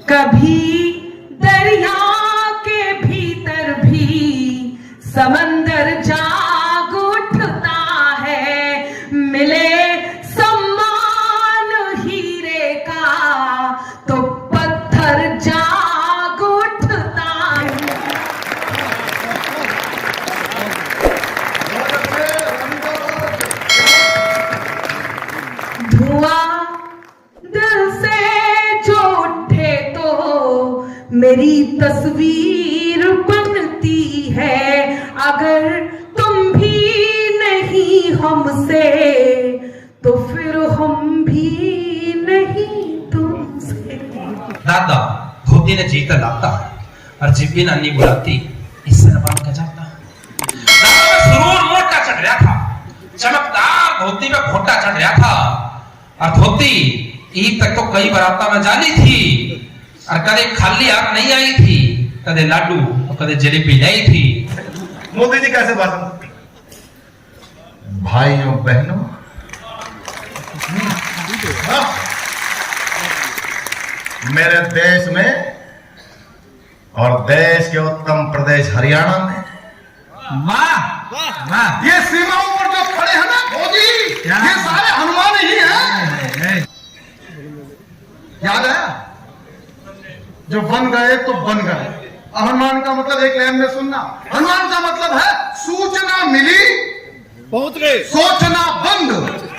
कभी दरिया के भीतर भी समंदर जाग उठता है, मिले सम्मान हीरे का तो पत्थर जाग उठता है। धुआं दिल से जो उठे तो मेरी तस्वीर बनती है, अगर तुम भी नहीं हमसे तो फिर हम भी नहीं तुमसे। दादा धोती ने जीता लाता और जिब्बी नानी बुलाती इससे बन के जाता। दादा में सुरूर मोटा चढ़ रहा था, चमकदार धोती में घोटा चढ़ रहा था, और धोती ईद तक तो कई बराता में जानी थी, और कदे खाली आग नहीं आई थी, कदे लाडू और कदे जलेबी लाई थी। मोदी जी कैसे भाषण? भाइयों बहनों, मेरे देश में और देश के उत्तम प्रदेश हरियाणा में ये सीमाओं पर जो खड़े हैं ना मोदी, ये सारे हनुमान ही हैं। याद है? जो बन गए तो बन गए। हनुमान का मतलब एक लाइन में सुनना, हनुमान का मतलब है सूचना मिली पहुंच गए, सोचना बंद,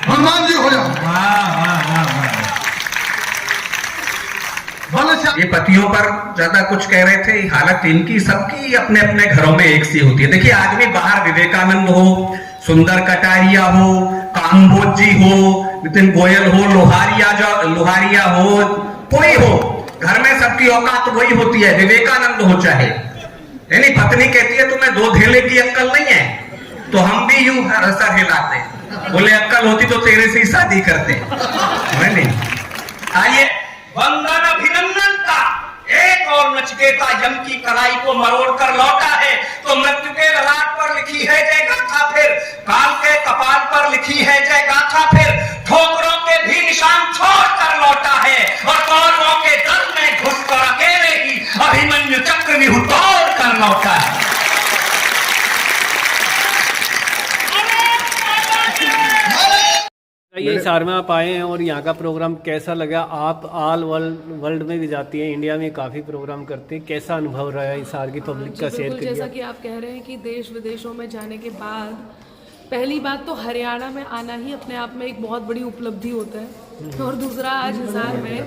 हनुमान जी हो जाओ। ये पतियों पर ज्यादा कुछ कह रहे थे, हालत इनकी सबकी अपने अपने घरों में एक सी होती है। देखिए आदमी बाहर विवेकानंद हो, सुंदर कटारिया हो, काम्बोज जी हो, नितिन गोयल हो, लोहारिया हो, कोई हो, घर में सबकी औकात वही होती है, विवेकानंद हो चाहे। यानी पत्नी कहती है तुम्हें दो धेले की अक्कल नहीं है, तो हम भी यूं सर हिलाते, बोले अक्कल होती तो तेरे से ही शादी करते। नहीं आइए वंदन अभिनंदन का एक और नचिकेता यम की कलाई को मरोड़ कर लौटा है, तो मृत्यु के ललाट पर लिखी है जय गाथा, फिर काल के कपाल पर लिखी है जय गाथा, फिर ठोकरों के भी निशान छोड़ कर लौटा है, और कौरवों के दल में घुसकर अकेले ही अभिमन्यु चक्रव्यूह तोड़ कर लौटा है। ये हिसार में आप आए हैं और यहाँ का प्रोग्राम कैसा लगा? आप ऑल वर्ल्ड में भी जाती हैं, इंडिया में काफ़ी प्रोग्राम करते हैं, कैसा अनुभव रहा है हिसार की पब्लिक का? शेयर करिए। जैसा कि आप कह रहे हैं कि देश विदेशों में जाने के बाद पहली बात तो हरियाणा में आना ही अपने आप में एक बहुत बड़ी उपलब्धि होता है, और दूसरा आज हिसार में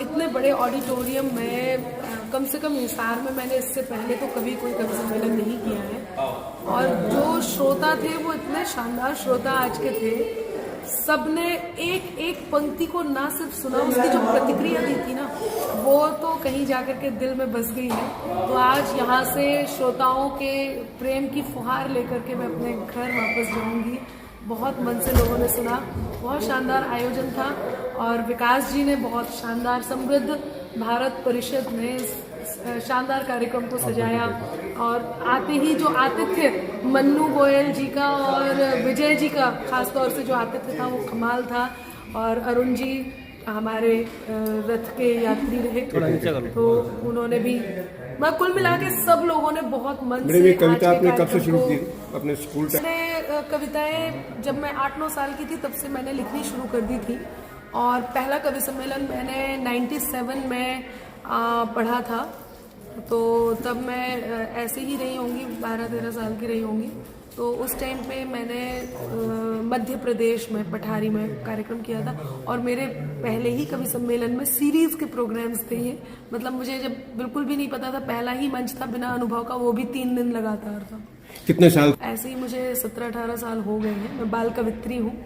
इतने बड़े ऑडिटोरियम में, कम से कम हिसार में मैंने इससे पहले तो कभी कोई कवि सम्मेलन नहीं किया है, और जो श्रोता थे वो इतने शानदार श्रोता आज के थे, सबने एक एक पंक्ति को ना सिर्फ सुना, उसकी जो प्रतिक्रिया दी थी ना, वो तो कहीं जाकर के दिल में बस गई है। तो आज यहाँ से श्रोताओं के प्रेम की फुहार लेकर के मैं अपने घर वापस जाऊंगी। बहुत मन से लोगों ने सुना, बहुत शानदार आयोजन था, और विकास जी ने बहुत शानदार, समृद्ध भारत परिषद ने शानदार कार्यक्रम को सजाया, और आते ही जो आतिथ्य मन्नू गोयल जी का और विजय जी का खास तौर से जो आतिथ्य था वो कमाल था, और अरुण जी हमारे रथ के यात्री रहे, तो उन्होंने भी, मैं कुल मिला के सब लोगों ने बहुत मन से। कविता आपने कब से शुरू की अपने स्कूल टाइम? कविताएं जब मैं 8-9 साल की थी तब से मैंने लिखनी शुरू कर दी थी, और पहला कवि सम्मेलन मैंने 97 में पढ़ा था, तो तब मैं ऐसे ही रही होंगी, 12-13 साल की रही होंगी। तो उस टाइम पे मैंने मध्य प्रदेश में पठारी में कार्यक्रम किया था, और मेरे पहले ही कवि सम्मेलन में सीरीज के प्रोग्राम्स थे ये, मतलब मुझे जब बिल्कुल भी नहीं पता था, पहला ही मंच था बिना अनुभव का, वो भी 3 दिन लगातार था। कितने साल? ऐसे ही मुझे 17-18 साल हो गए हैं, मैं बाल कवित्री हूँ,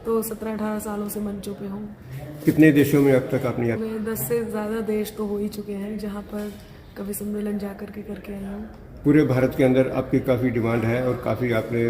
तो 17-18 सालों से मंचों पे हूँ। कितने देशों में अब तक आपने? 10 से ज्यादा देश तो हो ही चुके हैं जहाँ पर कवि सम्मेलन जा करके करके आई हूँ। पूरे भारत के अंदर आपकी काफ़ी डिमांड है, और काफ़ी आपने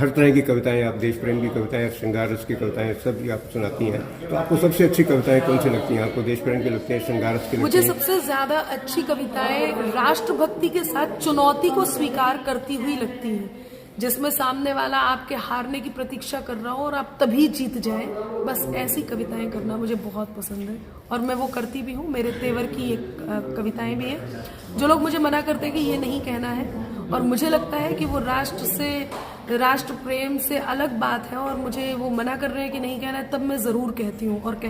हर तरह की कविताएं, आप देश प्रेम की कविताएं, श्रृंगार रस की कविताएं सब आप सुनाती हैं। तो आपको सबसे अच्छी कविताएं कौन सी लगती हैं? आपको देश प्रेम की लगती हैं, श्रृंगार रस की लगती हैं? मुझे सबसे ज्यादा अच्छी कविताएं राष्ट्रभक्ति के साथ चुनौती को स्वीकार करती हुई लगती हैं, जिसमें सामने वाला आपके हारने की प्रतीक्षा कर रहा हो और आप तभी जीत जाए, बस ऐसी कविताएं करना मुझे बहुत पसंद है और मैं वो करती भी हूँ। मेरे तेवर की ये कविताएं भी हैं। जो लोग मुझे मना करते हैं कि ये नहीं कहना है, और मुझे लगता है कि वो राष्ट्र प्रेम से अलग बात है और मुझे वो मना कर रहे हैं कि नहीं कहना है, तब मैं जरूर कहती हूँ। और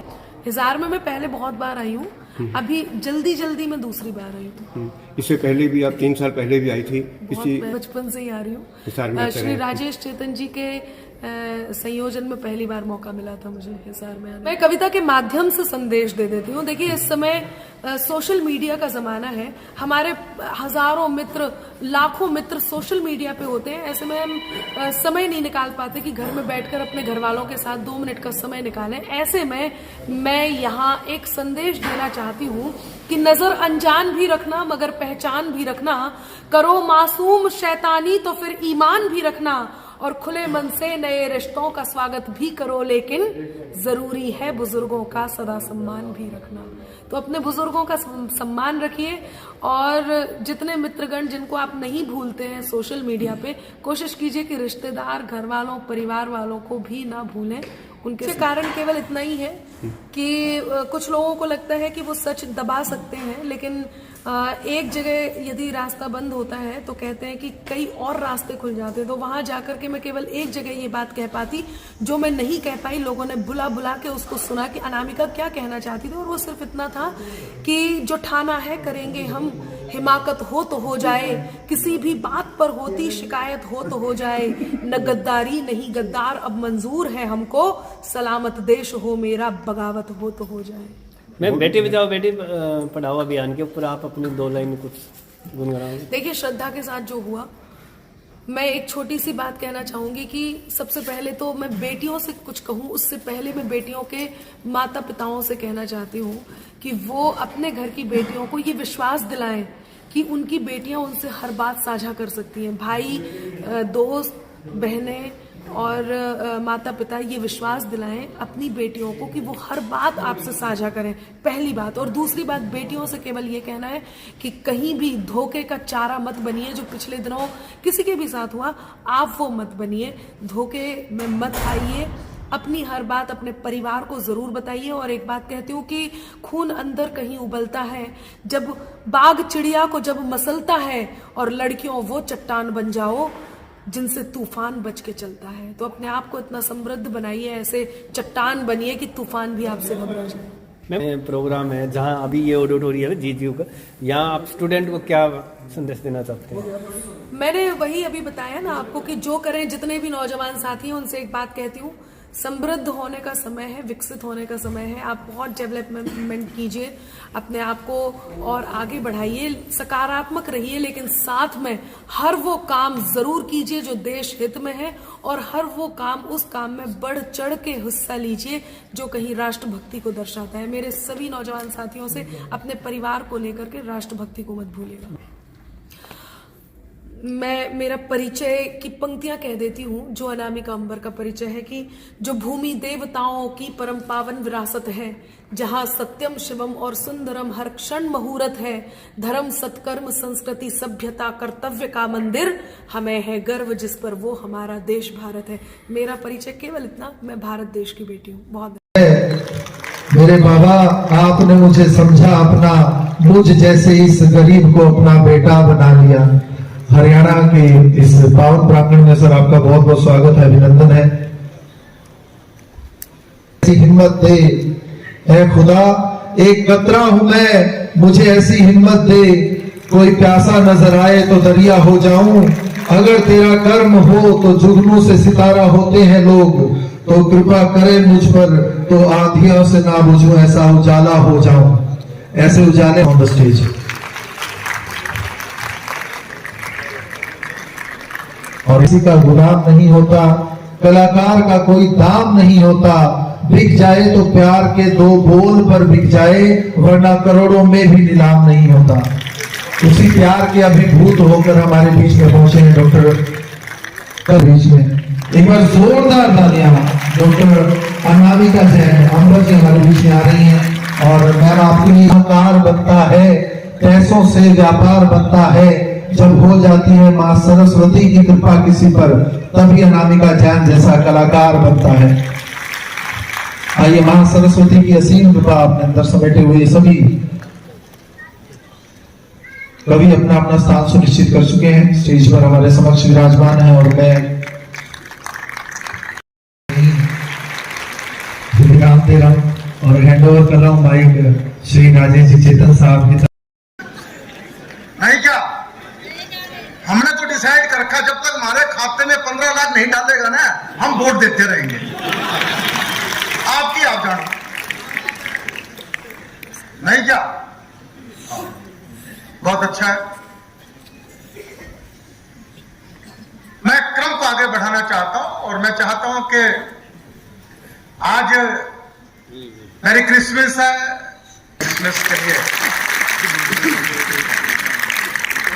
हिसार में मैं पहले बहुत बार आई हूँ, अभी जल्दी मैं दूसरी बार आई हूँ। इससे पहले भी आप 3 साल पहले भी आई थी इसी बचपन से ही आ रही हिसार में हूँ। श्री राजेश चेतन जी के संयोजन में पहली बार मौका मिला था मुझे हिसार में आने। मैं कविता के माध्यम से संदेश दे देती हूँ। देखिए, इस समय सोशल मीडिया का जमाना है। हमारे हजारों मित्र, लाखों मित्र सोशल मीडिया पे होते हैं। ऐसे में हम समय नहीं निकाल पाते कि घर में बैठकर अपने घर वालों के साथ 2 मिनट का समय निकालें। ऐसे में मैं यहाँ एक संदेश देना चाहती हूँ कि नजर अनजान भी रखना मगर पहचान भी रखना, करो मासूम शैतानी तो फिर ईमान भी रखना, और खुले मन से नए रिश्तों का स्वागत भी करो, लेकिन जरूरी है बुजुर्गों का सदा सम्मान भी रखना। तो अपने बुजुर्गों का सम्मान रखिए, और जितने मित्रगण जिनको आप नहीं भूलते हैं सोशल मीडिया पे, कोशिश कीजिए कि रिश्तेदार, घर वालों, परिवार वालों को भी ना भूलें। उनके कारण केवल इतना ही है कि कुछ लोगों को लगता है कि वो सच दबा सकते हैं, लेकिन एक जगह यदि रास्ता बंद होता है तो कहते हैं कि कई और रास्ते खुल जाते हैं। तो वहां जाकर के मैं केवल एक जगह ये बात कह पाती जो मैं नहीं कह पाई। लोगों ने बुला बुला के उसको सुना कि अनामिका क्या कहना चाहती थी, और वो सिर्फ इतना था कि जो ठाना है करेंगे हम, हिमाकत हो तो हो जाए, किसी भी बात पर होती शिकायत हो तो हो जाए, न गद्दारी नहीं गद्दार अब मंजूर है हमको, सलामत देश हो मेरा बगावत हो तो हो जाए। मैं बेटी बचाओ बेटी पढ़ाओ अभियान के ऊपर आप अपनी 2 लाइन कुछ गुनगुनाओ। देखिए, श्रद्धा के साथ जो हुआ, मैं एक छोटी सी बात कहना चाहूंगी कि सबसे पहले तो मैं बेटियों से कुछ कहूं, उससे पहले मैं बेटियों के माता पिताओं से कहना चाहती हूं कि वो अपने घर की बेटियों को ये विश्वास दिलाएं कि उनकी बेटियां उनसे हर बात साझा कर सकती हैं। भाई, दोस्त, बहनें और माता पिता ये विश्वास दिलाएं अपनी बेटियों को कि वो हर बात आपसे साझा करें, पहली बात। और दूसरी बात, बेटियों से केवल ये कहना है कि कहीं भी धोखे का चारा मत बनिए। जो पिछले दिनों किसी के भी साथ हुआ, आप वो मत बनिए, धोखे में मत आइए। अपनी हर बात अपने परिवार को जरूर बताइए। और एक बात कहती हूँ कि खून अंदर कहीं उबलता है, जब बाघ चिड़िया को जब मसलता है, और लड़कियों वो चट्टान बन जाओ जिनसे तूफान बच के चलता है। तो अपने आप को इतना समृद्ध बनाइए, ऐसे चट्टान बनिए कि तूफान भी आपसे घबरा जाए। मैम, प्रोग्राम है जहाँ अभी ये ऑडिटोरियम है जीजीयू का, यहाँ आप स्टूडेंट को क्या संदेश देना चाहते हैं? मैंने वही अभी बताया ना आपको कि जो करें, जितने भी नौजवान साथी हैं उनसे एक बात कहती हूँ, समृद्ध होने का समय है, विकसित होने का समय है। आप बहुत डेवलपमेंट कीजिए, अपने आप को और आगे बढ़ाइए, सकारात्मक रहिए, लेकिन साथ में हर वो काम जरूर कीजिए जो देश हित में है, और हर वो काम, उस काम में बढ़ चढ़ के हिस्सा लीजिए जो कहीं राष्ट्रभक्ति को दर्शाता है। मेरे सभी नौजवान साथियों से अपने परिवार को लेकर के राष्ट्रभक्ति को मत भूलिएगा। मैं मेरा परिचय की पंक्तियां कह देती हूँ, जो अनामिका अंबर का परिचय है कि जो भूमि देवताओं की परम पावन विरासत है, जहाँ सत्यम शिवम और सुंदरम हर क्षण मुहूर्त है, धर्म सत्कर्म संस्कृति सभ्यता कर्तव्य का मंदिर, हमें है गर्व जिस पर वो हमारा देश भारत है। मेरा परिचय केवल इतना, मैं भारत देश की बेटी हूँ। बहुत मेरे बाबा, आपने मुझे समझा अपना, मुझ जैसे इस गरीब को अपना बेटा बना लिया। हरियाणा के इस पावन प्रांगण में सर आपका बहुत बहुत स्वागत है, अभिनंदन है। ऐसी हिम्मत दे ऐ खुदा, एक कतरा हूं मैं, मुझे ऐसी हिम्मत दे, कोई प्यासा नजर आए तो दरिया हो जाऊं, अगर तेरा कर्म हो तो जुगनू से सितारा होते हैं लोग, तो कृपा करे मुझ पर तो आंधियों से ना बुझूं, ऐसा उजाला हो जाऊं। ऐसे उजाले ऑन द स्टेज। और इसी का गुलाम नहीं होता, कलाकार का कोई दाम नहीं होता, बिक जाए तो प्यार के 2 बोल पर बिक जाए, वरना करोड़ों में भी नीलाम नहीं होता। उसी प्यार के अभिभूत होकर हमारे बीच में पहुंचे हैं डॉक्टर बीच में। एक बार जोरदार तालियां डॉक्टर अनामिका जैन अंबर जी हमारे बीच में आ रही हैं। और मैम, आपके लिए अहंकार बनता है, पैसों से व्यापार बनता है, जब हो जाती है माँ सरस्वती की कृपा किसी पर, तभी अनामिका जैन जैसा कलाकार बनता है। आइए माँ सरस्वती की असीम कृपा अपने अंदर समेटे हुए सभी कवि अपना अपना स्थान सुनिश्चित कर चुके हैं, स्टेज पर हमारे समक्ष विराजमान है। और मैं विराम दे रहा हूं और हैंड ओवर कर रहा हूं माइक श्री राजेश जी चेतन साहब की। नहीं क्या हमने तो डिसाइड कर रखा, जब तक हमारे खाते में 15 लाख नहीं डालेगा ना, हम वोट देते रहेंगे। आपकी आप जानो, नहीं क्या? बहुत अच्छा है। मैं क्रम को आगे बढ़ाना चाहता हूं और मैं चाहता हूं कि आज मैरी क्रिसमस है, क्रिसमस के लिए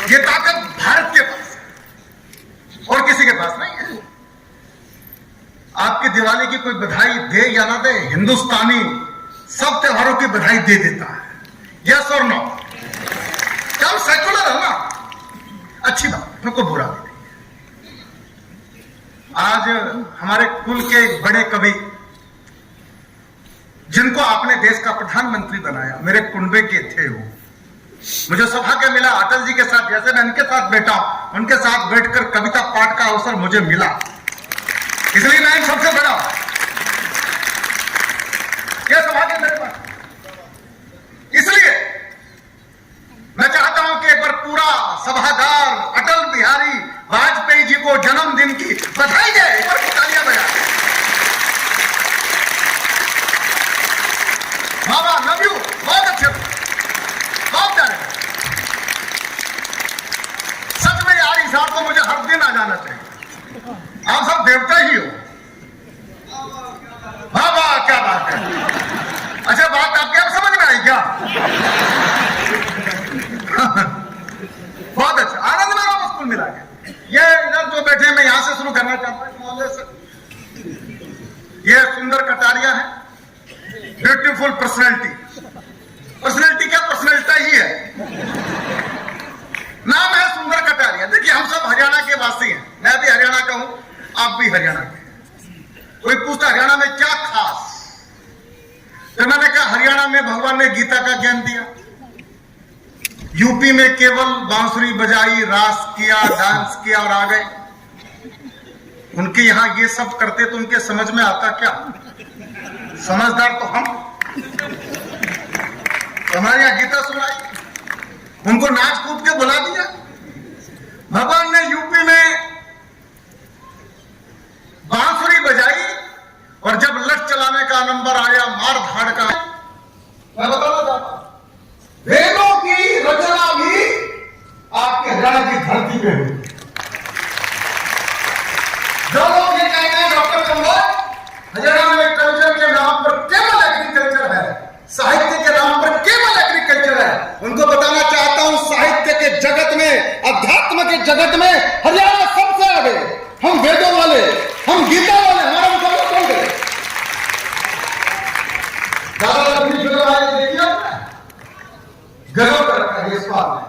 ये ताकत भारत के पास है और किसी के पास नहीं है। आपकी दिवाली की कोई बधाई दे या ना दे, हिंदुस्तानी सब त्योहारों की बधाई दे देता है। यस और नो? क्या सेकुलर है ना? अच्छी बात, मैं कोई बुरा नहीं। आज हमारे कुल के एक बड़े कवि, जिनको आपने देश का प्रधानमंत्री बनाया, मेरे कुनबे के थे वो। मुझे सौभाग्य मिला अटल जी के साथ, जैसे मैं इनके साथ बैठा हूं, उनके साथ बैठकर कविता पाठ का अवसर मुझे मिला, इसलिए मैं इन सबसे बड़ा हूं। यह सौभाग्य मेरे पास। इसलिए मैं चाहता हूं कि एक बार पूरा सभागार अटल बिहारी वाजपेयी जी को जन्मदिन की बधाई दे, एक बार तालियां बजा। बाबा लव यू, बहुत अच्छे, बहुत प्यारे। सच में यार, इस आपको मुझे हर दिन आ जाना चाहिए। आप सब देवता ही हो। बाबा क्या बात है। अच्छा, बात आपके अब समझ में आई क्या? बहुत अच्छा, आनंद में रहो, स्कूल मिला के। ये इधर जो बैठे, मैं यहां से शुरू करना चाहता हूं मोहल्ले से। ये सुंदर कटारिया है, ब्यूटीफुल पर्सनैलिटी। पर्सनैलिटी क्या, पर्सनैलिटी ही है। नाम है सुंदर कटारिया। देखिए, हम सब हरियाणा के वासी हैं, मैं भी हरियाणा का हूं, आप भी हरियाणा के। कोई पूछता हरियाणा में क्या खास, तो मैंने कहा हरियाणा में भगवान ने गीता का ज्ञान दिया, यूपी में केवल बांसुरी बजाई, रास किया, डांस किया और आ गए। उनके यहां ये सब करते तो उनके समझ में आता क्या? समझदार तो हम। हमारे यहां गीता सुनाई, उनको नाच कूद के बुला दिया। भगवान ने यूपी में बांसुरी बजाई और जब लठ चलाने का नंबर आया, मार धाड़ का, मैं बताना चाहता हूं, वेदों की रचना भी आपके हरियाणा की धरती पे हुई। जो लोग ये कहते हैं डॉक्टर कंबोज हरियाणा में कल्चर के नाम पर केवल एग्रीकल्चर है, साहित्य के नाम पर केवल एग्रीकल्चर है, उनको बताना चाहता हूं, साहित्य के जगत में, अध्यात्म के जगत में हरियाणा सबसे आगे। हम वेदों वाले, हम गीता वाले, हमारा मुकाबला कौन करे? देखिए गजब कर रखा है इस बात में,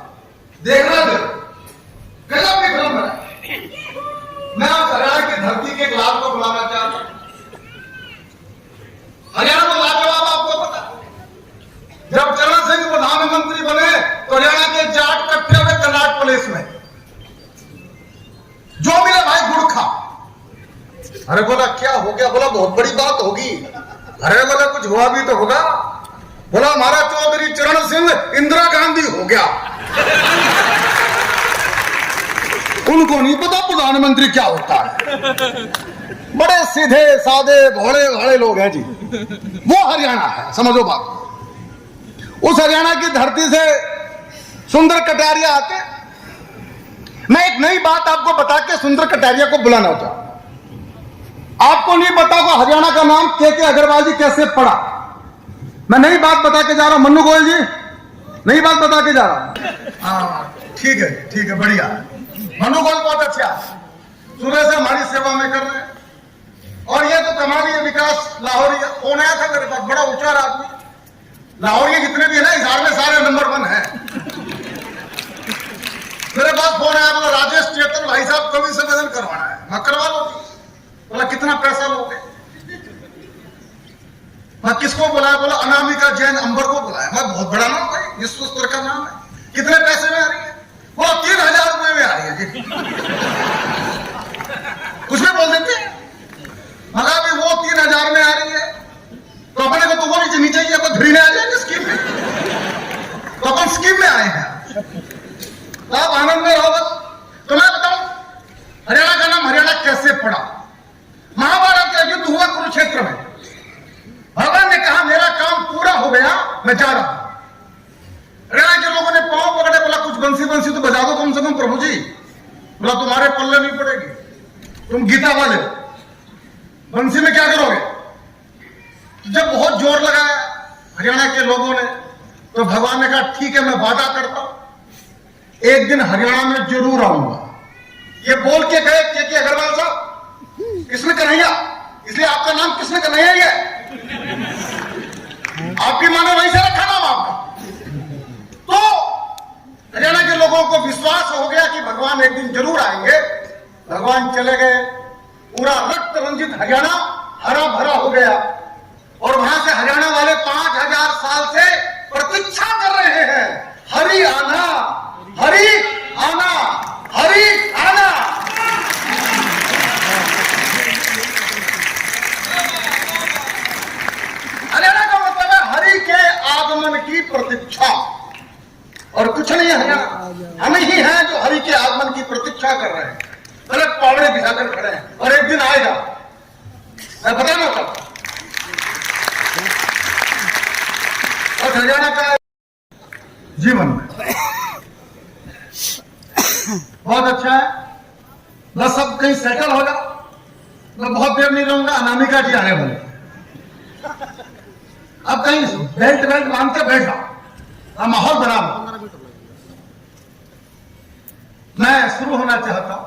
देखना दे, गजब की फिल्म है। मैं आप हरियाणा की धरती के एक लाल को बुलाना चाहता हूं। हरियाणा में लाजवाब, आपको पता, जब चरण सिंह प्रधानमंत्री बने तो हरियाणा के जाट इकट्ठे हुए कर्नाटक पुलिस में, जो मिले भाई गुड़ खा। अरे बोला क्या हो गया? बोला बहुत बड़ी बात होगी। अरे बोला कुछ हुआ भी तो होगा। बोला हमारा चौधरी चरण सिंह इंदिरा गांधी हो गया। उनको नहीं पता प्रधानमंत्री क्या होता है। बड़े सीधे साधे भोले भाले लोग हैं जी। वो हरियाणा है, समझो बात। उस हरियाणा की धरती से सुंदर कटारिया आते। मैं एक नई बात आपको बता के सुंदर कटारिया को बुलाना चाहता हूं। आपको नहीं पता होगा हरियाणा का नाम के अग्रवाल जी कैसे पड़ा। मैं नई बात बता के जा रहा हूं, मन्नू गोयल जी, नई बात बता के जा रहा हूं। हाँ ठीक है, बढ़िया। मन्नू गोयल बहुत अच्छा, सुबह से हमारी सेवा में कर रहे हैं। और ये तो कमाल है, विकास लाहौरी फोन आया था मेरे पास, बड़ा ऊंचा आदमी। लाहौरी जितने भी है ना, इस हार में सारे नंबर 1 है। मेरे पास फोन आया, बोला राजेश चेतन भाई साहब कवि सम्मेलन करवाना है। मैं करवा लो। बोला कितना पैसा लोगे? मैं किसको बुलाया? बोला अनामिका जैन अंबर को बुलाया। मैं बहुत बड़ा नाम भाई, विश्व स्तर का नाम है। कितने पैसे में आ रही है? बोला 3000 रुपए में आ रही है जी। कुछ भी बोल देते हैं। मगर भी वो 3000 में आ रही है तो अपने को तो वो नीचे चाहिए, अपन धरी में आ जाएंगे स्कीम में। तो अपन स्कीम में आए हैं, तो आप आनंद में रहो बस। तो मैं बताऊं हरियाणा का नाम हरियाणा कैसे पड़ा? महाभारत का युद्ध हुआ कुरुक्षेत्र में। भगवान ने कहा मेरा काम पूरा हो गया, मैं जा रहा हूं। हरियाणा के लोगों ने पांव पकड़े, बोला कुछ बंसी बंसी तो बजा दो कम से कम प्रभु जी। बोला तुम्हारे पल्ले नहीं पड़ेगी, तुम गीता वाले बंसी में क्या करोगे? जब बहुत जोर लगाया हरियाणा के लोगों ने, तो भगवान ने कहा ठीक है, मैं वादा करता हूं एक दिन हरियाणा में जरूर आऊंगा। ये बोल के गए के अग्रवाल साहब, कृष्ण कन्हैया, इसलिए आपका नाम कृष्ण कन्हैया ही है। आपकी मां ने वहीं से रखा नाम आपका। तो हरियाणा के लोगों को विश्वास हो गया कि भगवान एक दिन जरूर आएंगे। भगवान चले गए, पूरा रक्त रंजित हरियाणा हरा भरा हो गया। और वहां से हरियाणा वाले 5000 साल से प्रतीक्षा कर रहे हैं, हरि आना, हरि आना, हरि आना। हरियाणा का मतलब है हरि के आगमन की प्रतीक्षा, और कुछ नहीं है। हरियाणा हम ही हैं जो हरि के आगमन की प्रतीक्षा कर रहे हैं, गलत पावड़े बिछाकर खड़े हैं। और एक दिन आएगा, मैं बताना चाहता हूं। और हरियाणा का जीवन में बहुत अच्छा है, बस अब कहीं सेटल हो जाओ। मैं बहुत देर नहीं रहूंगा, अनामिका जी आने वाले। अब कहीं बेल्ट बेल्ट बांध के बैठ जाओ, माहौल बना लो। मैं शुरू होना चाहता हूं।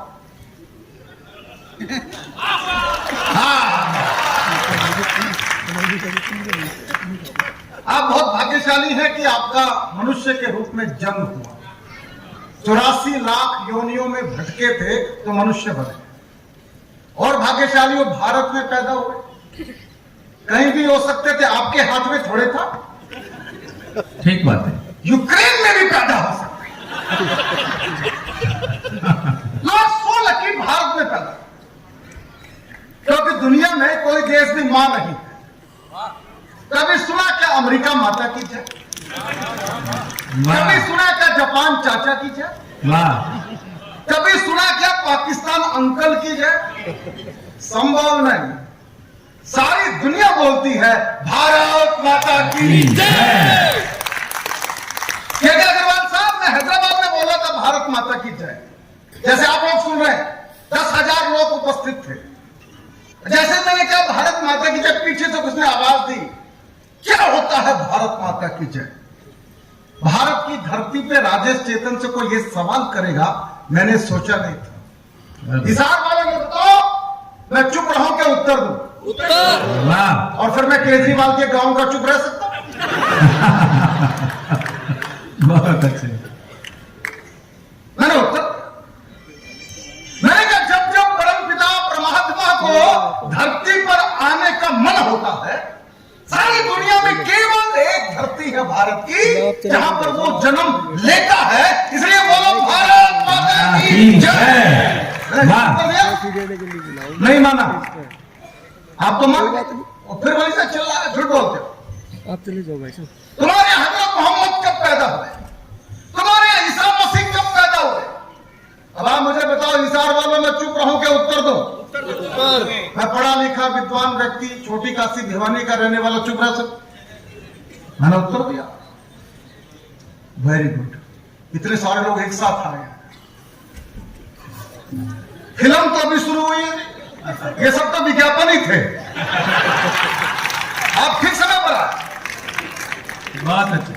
आप बहुत भाग्यशाली हैं कि आपका मनुष्य के रूप में जन्म हुआ। 84 लाख योनियों में भटके थे तो मनुष्य बने। और भाग्यशाली वो भारत में पैदा हुए। कहीं भी हो सकते थे, आपके हाथ में थोड़े था। ठीक बात है। यूक्रेन में भी पैदा हो सकते। लोग सो लकी भारत में पैदा, क्योंकि दुनिया में कोई देश भी मां नहीं है। कभी सुना क्या अमेरिका माता की जय? कभी सुना क्या जापान चाचा की जय? कभी सुना क्या पाकिस्तान अंकल की जय? संभव नहीं। सारी दुनिया बोलती है भारत माता की जय। के अग्रवाल साहब ने हैदराबाद में बोला था भारत माता की जय। जैसे आप लोग सुन रहे हैं, 10,000 लोग उपस्थित थे। जैसे मैंने कहा भारत माता की जय, पीछे से उसने आवाज दी, क्या होता है भारत माता की जय? भारत की धरती पे राजेश चेतन से कोई ये सवाल करेगा, मैंने सोचा नहीं था। हिसार वाले ने बताओ, मैं चुप रहूं क्या उत्तर दूं? और फिर मैं केजरीवाल के गांव का चुप रह सकता हूं? बहुत अच्छे। मैंने उत्तर, मैंने कहा जब जब परमपिता परमात्मा को धरती पर आने का मन होता है, सारी दुनिया में केवल एक धरती है भारत की जहां पर वो जन्म लेता है। इसलिए बोलो भारत माता की जय। नहीं माना आप तो मान, और फिर वहीं से चिल्ला रहे, झूठ बोलते हो। आप चले जाओ भाई साहब। तुम्हारे हजरत मोहम्मद कब पैदा हुए? तुम्हारे ईसा मसीह कब पैदा हुए? अब आप मुझे बताओ, हिसार वालों में चुप रहूं क्या उत्तर दो? मैं पढ़ा लिखा विद्वान व्यक्ति, छोटी काशी भिवानी का रहने वाला, चुप रह सकता? मैंने उत्तर दिया, वेरी गुड। इतने सारे लोग एक साथ आ गए। फिल्म तो अभी शुरू हुई है, ये सब तो विज्ञापन ही थे। आप ठीक समय पर आए। बहुत अच्छा।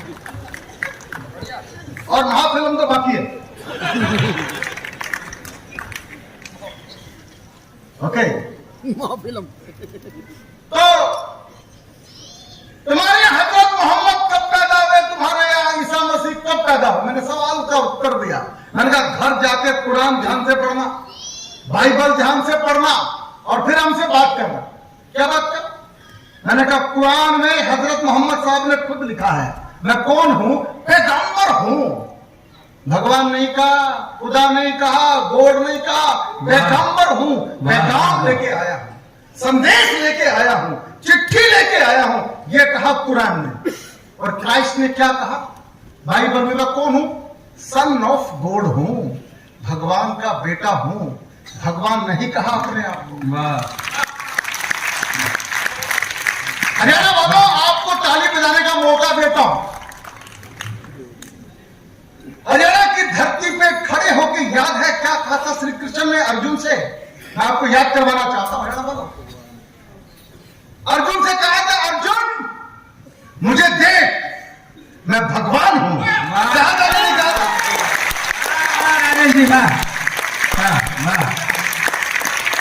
और महाफिल्म तो बाकी है। ओके, महाफिल्म। तो तुम्हारे हजरत मोहम्मद कब पैदा हुए? तुम्हारे यहाँ ईसा मसीह कब पैदा हुए? मैंने सवाल का उत्तर दिया। मैंने कहा घर कुरान ध्यान से पढ़ना, बाइबल ध्यान से पढ़ना और फिर हमसे बात करना। क्या बात कर? मैंने कहा कुरान में हजरत मोहम्मद साहब ने खुद लिखा है, मैं कौन हूं? पैगंबर हूं। भगवान नहीं कहा, खुदा नहीं कहा, गॉड नहीं कहा, पैगंबर हूं। पैगाम लेके आया हूं, संदेश लेके आया हूं, चिट्ठी लेके आया हूं, ये कहा कुरान ने। और क्राइस्ट ने क्या कहा बाइबल में? मैं कौन हूं? सन ऑफ गॉड हूं, भगवान का बेटा हूं। भगवान नहीं कहा अपने आप को। हरियाणा वालों, आपको ताली बजाने का मौका देता हूं। हरियाणा की धरती पे खड़े होकर याद है क्या कहा था श्री कृष्ण ने अर्जुन से? मैं आपको याद करवाना चाहता हूं। हरियाणा वालों, अर्जुन से कहा था, अर्जुन मुझे देख, मैं भगवान हूं। कहा था नहीं कहा था?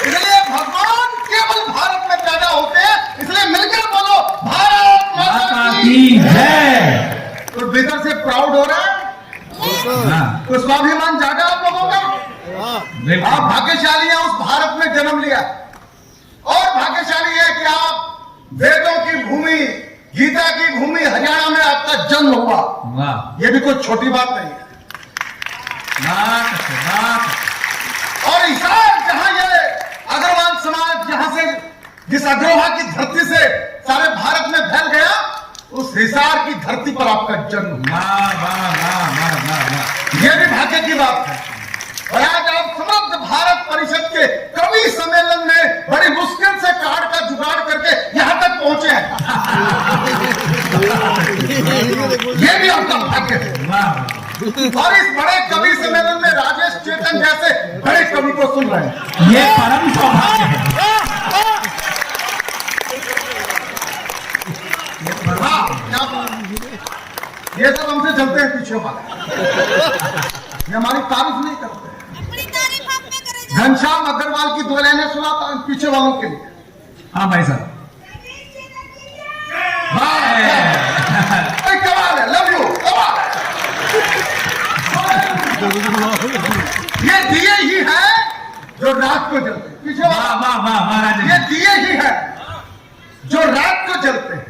इसलिए भगवान केवल भारत में पैदा होते हैं, इसलिए मिलकर बोलो भारत माता की जय। तो भीतर से प्राउड हो रहा है, तो स्वाभिमान जागा आप लोगों का। आप भाग्यशाली हैं उस भारत में जन्म लिया, और भाग्यशाली है कि आप वेदों की भूमि, गीता की भूमि हरियाणा में आपका जन्म हुआ। ये भी कोई छोटी बात नहीं है। और हिसार जहां ये अग्रवाल समाज जहां से, जिस अग्रवाल की धरती से सारे भारत में फैल गया, उस हिसार की धरती पर आपका जन्म। यह भी भाग्य की बात है। और आज आप समृद्ध भारत परिषद के कवि सम्मेलन में बड़ी मुश्किल से कार्ड का जुगाड़ करके यहां तक पहुंचे हैं। यह भी आपका भाग्य है। और इस बड़े कवि सम्मेलन में राजेश चेतन जैसे बड़े कवि को सुन रहे हैं, ये परम सौभाग्य है। ये सब हमसे चलते हैं पीछे वाले, ये हमारी तारीफ नहीं करते। घनश्याम अग्रवाल की 2 लाइनें सुनाता हूं पीछे वालों के लिए। हाँ भाई साहब, कमाल है, लव यू, कमाल है। ये दिए ही है जो रात को जलते हैं। पीछे वाला, ये दिए ही है जो रात को जलते हैं।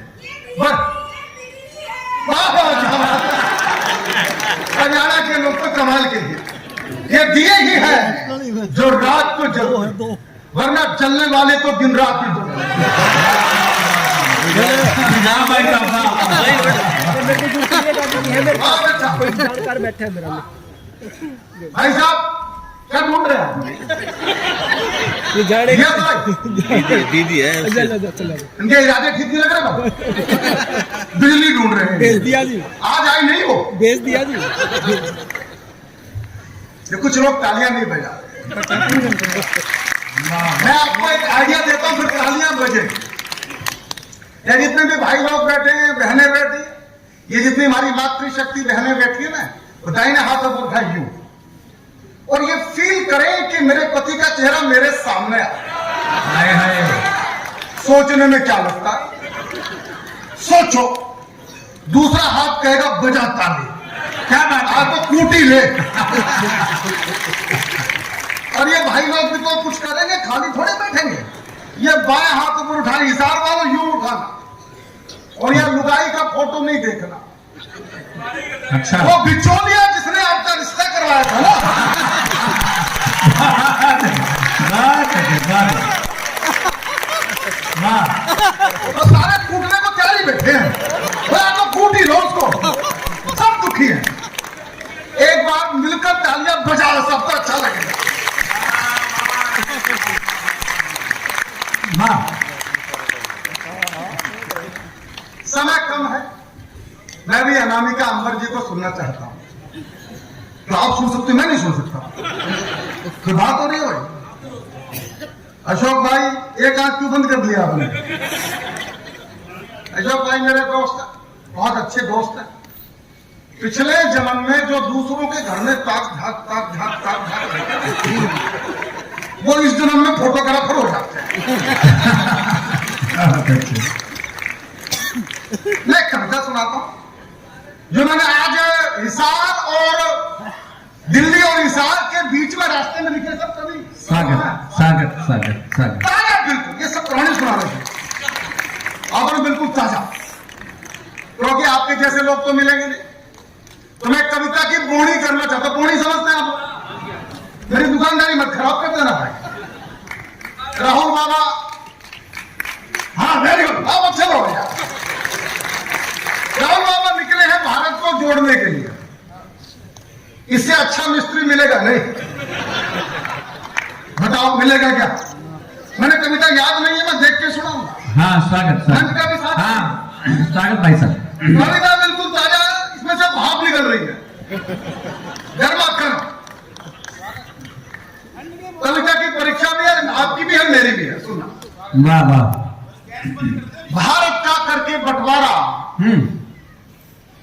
हरियाणा के लोग तो कमाल के हैं। ये दिए ही है जो रात को जलते हैं, वरना जलने वाले तो दिन रात ही जलते हैं। भाई साहब क्या ढूंढ रहे हैं? दीदी है, इनके इरादे ठीक नहीं लग रहे ना? बिजली ढूंढ रहे हैं। भेज दिया जी, आज आई नहीं वो, भेज दिया जी। ये कुछ लोग तालियां नहीं बजा रहे। मैं आपको एक आइडिया देता हूं, फिर तालियां बजे। या जितने भी भाई लोग बैठे हैं, बहनें बैठी, ये जितनी हमारी मातृशक्ति बहनें बैठी है ना, वो दाहिने हाथ में उठाए यूं, और ये फील करें कि मेरे पति का चेहरा मेरे सामने आए। सोचने में क्या लगता है? सोचो। दूसरा हाथ कहेगा बजा ताली। क्या बात? आपको कूटी ले। और ये भाई लोग भी तो कुछ करेंगे, खाली थोड़े बैठेंगे। ये बाएं हाथ ऊपर उठाए, हिसार वालों यूं उठाना, और यह लुगाई का फोटो नहीं देखना। अच्छा, वो बिचौलिया जिसने आपका रिश्ता करवाया था ना, तो सारे कूटने को तैयार ही बैठे हैं। तो कूटी लो उसको, सब दुखी है। एक बार मिलकर तालियां बजाओ, सबको अच्छा लगेगा। समय कम है, मैं भी अनामिका अंबर जी को सुनना चाहता हूं। तो आप सुन सकते, मैं नहीं सुन सकता। कोई बात हो रही है भाई? अशोक भाई, एक आंख क्यों बंद कर दिया आपने? अशोक भाई मेरे दोस्त हैं, बहुत अच्छे दोस्त हैं। पिछले जन्म में जो दूसरों के घर में ताक झाक वो इस जन्म में फोटोग्राफर हो जाते हैं। मैं कविता सुनाता हूं जो मैंने आज हिसार और दिल्ली और हिसार के बीच में रास्ते में लिखे सब कभी स्वागत स्वागत स्वागत स्वागत। ताजा, बिल्कुल ये सब पुराने सुना रहे थे और बिल्कुल ताजा, क्योंकि आपके जैसे लोग तो मिलेंगे नहीं। तो मैं कविता की बोनी करना चाहता हूं। बोनी समझते हैं आप? मेरी दुकानदारी मत खराब कर देना भाई। राहुल बाबा, हाँ वेरी गुड, आप अच्छे लोग हैं। राहुल बाबा निकले हैं भारत को जोड़ने के लिए। इससे अच्छा मिस्त्री मिलेगा नहीं, बताओ मिलेगा क्या? मैंने कविता याद नहीं है, मैं देख के सुनाऊंगा। हाँ स्वागत मंच का भी साथ। हाँ स्वागत भाई साहब। कविता बिल्कुल ताजा, इसमें से भाप निकल रही है, गर्मा कर। कविता की परीक्षा भी है, आपकी भी है, मेरी भी है, सुनना। वाह वाह। भारत का करके बंटवारा,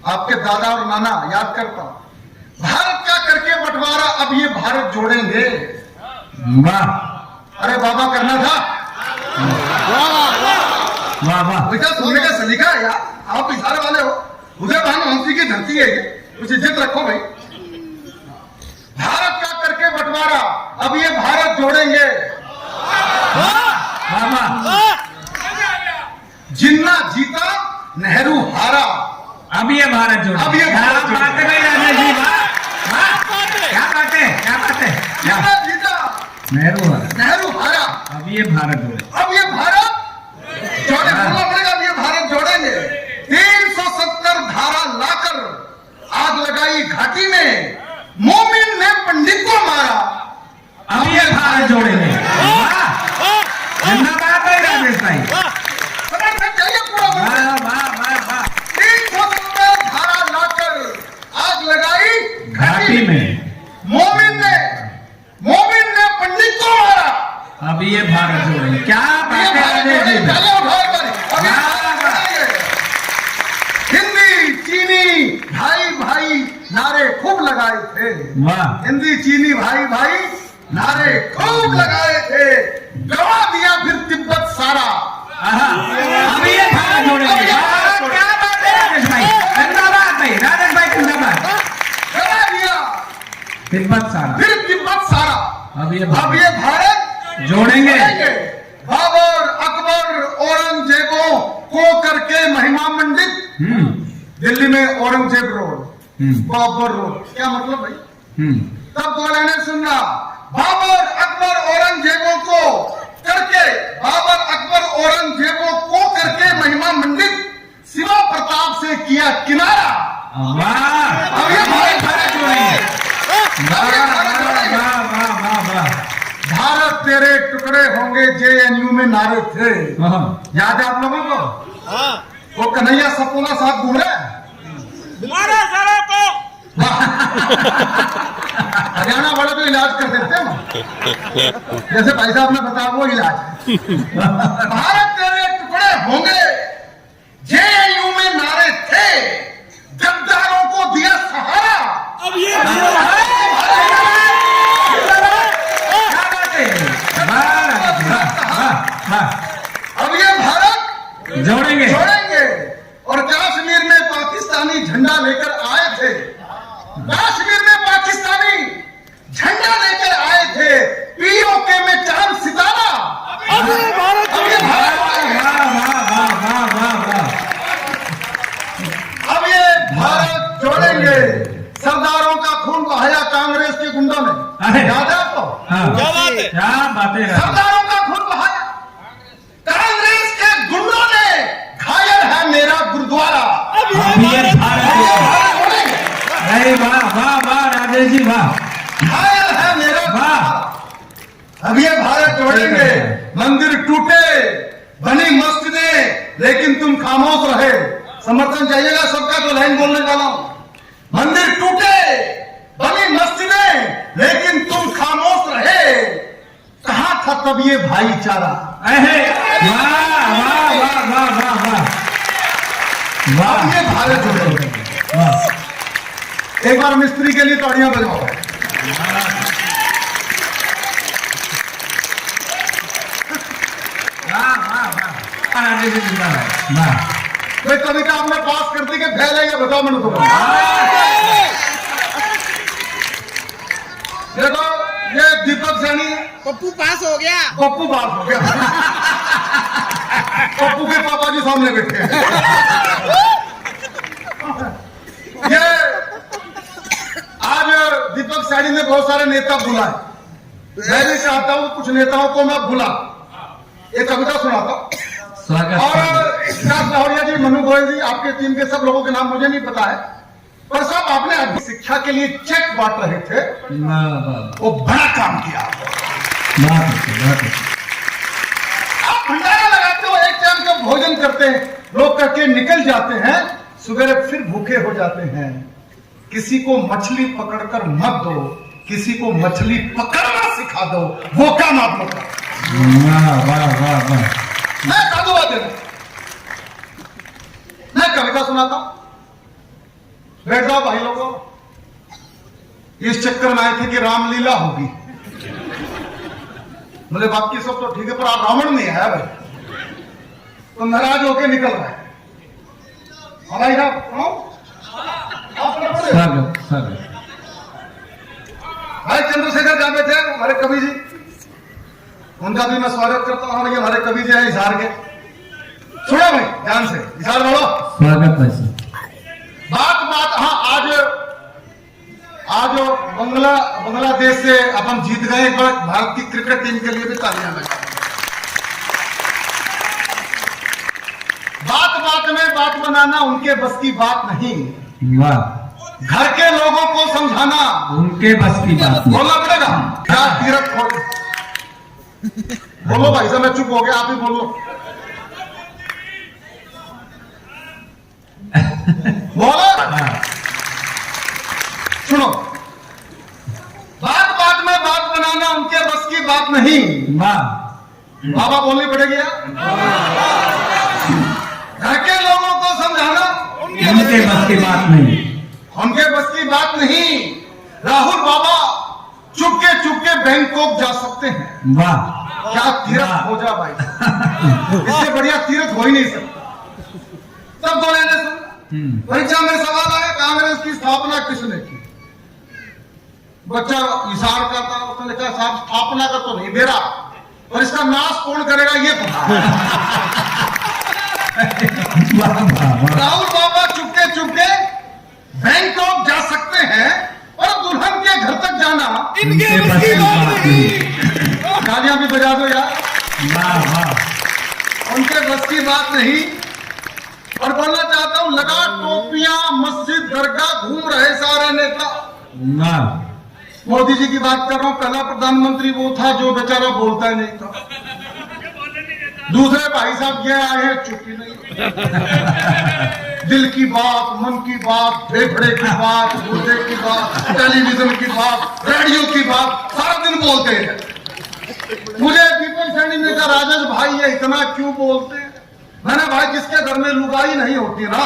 आपके दादा और नाना याद करता हूं। भारत का करके बंटवारा अब ये भारत जोड़ेंगे। वाह। अरे बाबा करना था। वाह वाह। बेटा सुनने का सलीका है यार, आप इशारे वाले हो। उदय भानु हंसी की धरती है ये, कुछ इज्जत रखो भाई। भारत का करके बंटवारा अब ये भारत जोड़ेंगे। वाह वाह। जिन्ना जीता नेहरू हारा, अब ये भारत जोड़ेंगे। अब ये भारत क्या बात है भाई राजेश जी, वाह वाह, क्या बात है, क्या बात है। जिन्ना जीता नेहरू वाला, नेहरू हारा, अब ये भारत जोड़े। अब ये भारत जोड़े, बोलना पड़ेगा, अब ये भारत जोड़ेंगे। 370 धारा लाकर आग लगाई घाटी में, मोमिन ने पंडित को मारा, अब ये भारत जोड़ेंगे। वाह, जिंदाबाद भाई राजेश भाई। समर्थन चाहिए पूरा वाह बोलते। वाह वाह वाह। 370 धारा लाकर आग लगाई घाटी में, मोमिन ने पंडित को मारा, अब ये भारत जोड़ेंगे। क्या ये बात है भारत राजेश जी। जोड़ेंगे। तालियां उठाओ एक बारी। अब ये भारत जोड़ेंगे। हिंदी चीनी भाई भाई नारे खूब लगाए थे। वाह। हिंदी चीनी भाई भाई नारे खूब लगाए थे, गवा दिया फिर तिब्बत सारा। अब ये भारत जोड़ेंगे। क्या बात है राजेश भाई, जिंदाबाद भाई राजेश भाई, जिंदाबाद। गवा दिया तिब्बत सारा, फिर तिब्बत सारा, अब ये भारत जोड़ेंगे। बाबर अकबर औरंगजेबों को करके महिमा मंडित। दिल्ली में औरंगजेब रोड, बाबर रोड, क्या मतलब भाई? तब दो लाइनें सुनना। बाबर अकबर औरंगजेबों को करके, बाबर अकबर औरंगजेबों को करके महिमा मंडित, शिवा प्रताप से किया किनारा। वाह, अब ये भारत जोड़ेंगे। अब ये भारत जोड़ेंगे। वाह वाह वाह वाह। भारत तेरे टुकड़े होंगे जेएनयू में नारे थे, याद है आप लोगों को? वो कन्हैया सपोला साहब घूम रहे हैं हरियाणा वाले तो इलाज कर देते हैं, जैसे भाई साहब ने बताया वो इलाज। भारत तेरे टुकड़े होंगे जेएनयू में नारे थे, गद्दारों को दिया सहारा। अब ये अब ये भारत जोड़ेंगे। और कश्मीर में पाकिस्तानी झंडा लेकर आए थे, कश्मीर में पाकिस्तानी झंडा लेकर आए थे, पीओके में चांद सितारा। अब ये भारत अब ये भारत जोड़ेंगे। सरदारों का खून बहाया कांग्रेस के गुंडों ने, याद है आपको? क्या बातें। सरदारों का खून बहाया कांग्रेस के गुंडों ने, घायल है मेरा गुरुद्वारा। अब ये भारत जोड़ेंगे। अरे वाह वाह वाह राजेश जी, वाह। घायल है मेरा वाह। अब ये भारत जोड़ेंगे। मंदिर टूटे बनी मस्जिदें, लेकिन तुम खामोश रहे। समर्थन चाहिएगा सबका, तो लाइन बोलने वाला हूं। मंदिर टूटे बनी मस्जिदें, लेकिन तुम खामोश रहे। कहां था तब ये भाईचारा? वाह वाह वाह वाह वाह वाह। अब ये भारत जोड़ेंगे। एक बार मिस्त्री के लिए ताड़ियां बजाओ। राजेश जी जिंदाबाद। वाह। भाई कविता आपने पास कर दी कि फेल है, ये बताओ मैंने तो। देखो ये दीपक सैनी है। पप्पू पास हो गया। पप्पू पास हो गया। पप्पू के पापा जी सामने बैठे हैं। ये आज दीपक सैनी ने बहुत सारे नेता बुलाए, मैं भी चाहता हूं कुछ नेताओं को मैं बुला एक कविता सुनाता हूं। और विकास लाहौरिया जी, मनु गोयल जी, आपके टीम के सब लोगों के नाम मुझे नहीं पता है, पर सब आपने अभी शिक्षा के लिए चेक बांट रहे थे, वो बड़ा काम किया। आप भंडारा लगाते हो, एक टाइम का भोजन करते हैं, लोग करके निकल जाते हैं, सवेरे फिर भूखे हो जाते हैं। किसी को मछली पकड़कर मत दो, किसी को मछली पकड़ना सिखा दो, वो काम आप लोग मैं साधुवाद देना। मैं कविता सुनाता हूं, बैठ जाओ भाई लोगों। इस चक्कर में आए थे कि रामलीला होगी, बोले बाकी सब तो ठीक है, पर आप रावण नहीं आया भाई, तो नाराज होके निकल रहा है। भाई भाई चंद्रशेखर जहां बैठे हमारे कवि जी, उनका भी मैं स्वागत करता हूं। ये हमारे कवि जी हैं हिसार के, सुनो भाई ध्यान से, हिसार वालों स्वागत है सर। बात हाँ, आज बांग्लादेश से अपन जीत गए। एक बार भारत की क्रिकेट टीम के लिए भी तालियां बजाएं। बात में बात बनाना उनके बस की बात नहीं, घर के लोगों को समझाना उनके बस की बात नहीं। बोलना पड़ेगा क्या तीरथ बोलो भाई साहब, मैं चुप हो गया, आप ही बोलो। बोलो सुनो, बात में बात बनाना उनके बस की बात नहीं। बाबा बोलनी पड़ेगी यार। घर के लोगों को समझाना उनके बस की बात नहीं, उनके बस की बात नहीं। राहुल बाबा चुपके बैंकॉक जा सकते हैं। वाह, क्या तीरथ हो जा भाई, इससे बढ़िया तीरथ हो ही नहीं सकता। तब बोले परीक्षा में सवाल आया, कांग्रेस की स्थापना किसने की? बच्चा इशार करता, उसने लिखा साहब स्थापना का तो नहीं मेरा, और इसका नाश कौन करेगा ये पता। राहुल बाबा चुपके बैंकॉक जा सकते हैं, और दुल्हन के घर तक जाना इनके बस की बात नहीं। तालियां भी बजा दो यार। उनके बस की बात नहीं। और बोलना चाहता हूं, लगा टोपियां मस्जिद दरगाह घूम रहे सारे नेता। मोदी जी की बात कर रहा हूं, पहला प्रधानमंत्री वो था जो बेचारा बोलता ही नहीं था। दूसरे भाई साहब ये आए हैं, चुप्पी नहीं, दिल की बात, मन की बात, फेफड़े की बात, गुर्दे की बात, टेलीविजन की बात, रेडियो की बात, सारा दिन बोलते हैं। मुझे दीपक सैनी ने कहा, राजेश भाई ये इतना क्यों बोलते हैं? मैंने भाई जिसके घर में लुगाई नहीं होती ना,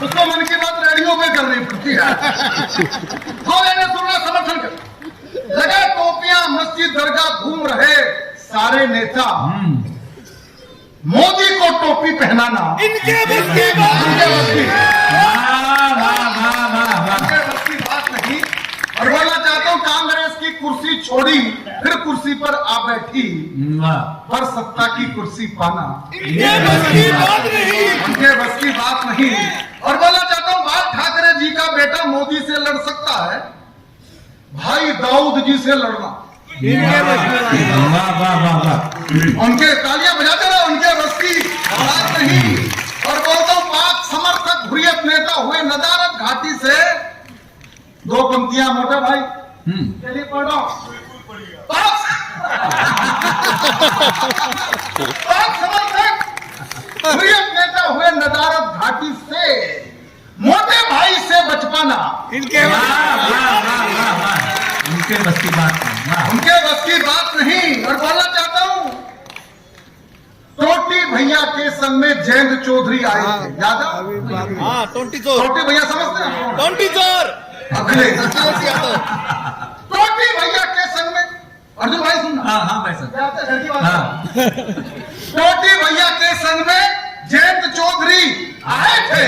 उसको मन की बात रेडियो पे करनी पड़ती है। तो मैंने सुनना समर्थन कर, लगा टोपियां मस्जिद दरगाह घूम रहे सारे नेता, मोदी को टोपी पहनाना इनके बस की बात नहीं। और बोलना चाहता हूं, कांग्रेस की कुर्सी छोड़ी, फिर कुर्सी पर आ बैठी, पर सत्ता की कुर्सी पाना इनके बस की बात नहीं, उनके बस की बात नहीं। और बोलना चाहता हूं, बाल ठाकरे जी का बेटा मोदी से लड़ सकता है, भाई दाऊद जी से लड़ना इनके बस की उनके तालियां बजाते रहो, उनके बस की बात नहीं। और बोलता हूं, पाक समर्थक हुर्रियत नेता हुए नदारत घाटी से, दो पंक्तियां मोटे भाई चलिए पढ़ो। पाक समर्थक हुर्रियत नेता हुए नदारत घाटी से, मोटे भाई से बच पाना इनके बस की बात नहीं, उनके बस की बात नहीं। और बोलना चाहता हूं, टोटी भैया के संग में जयंत चौधरी आए थे, याद है? टोटी भैया समझते हैं? टोटी चोर अखिलेश टोटी भैया के संग में, अर्जुन भाई सुनना, टोटी भैया के संग में जयंत चौधरी आए थे,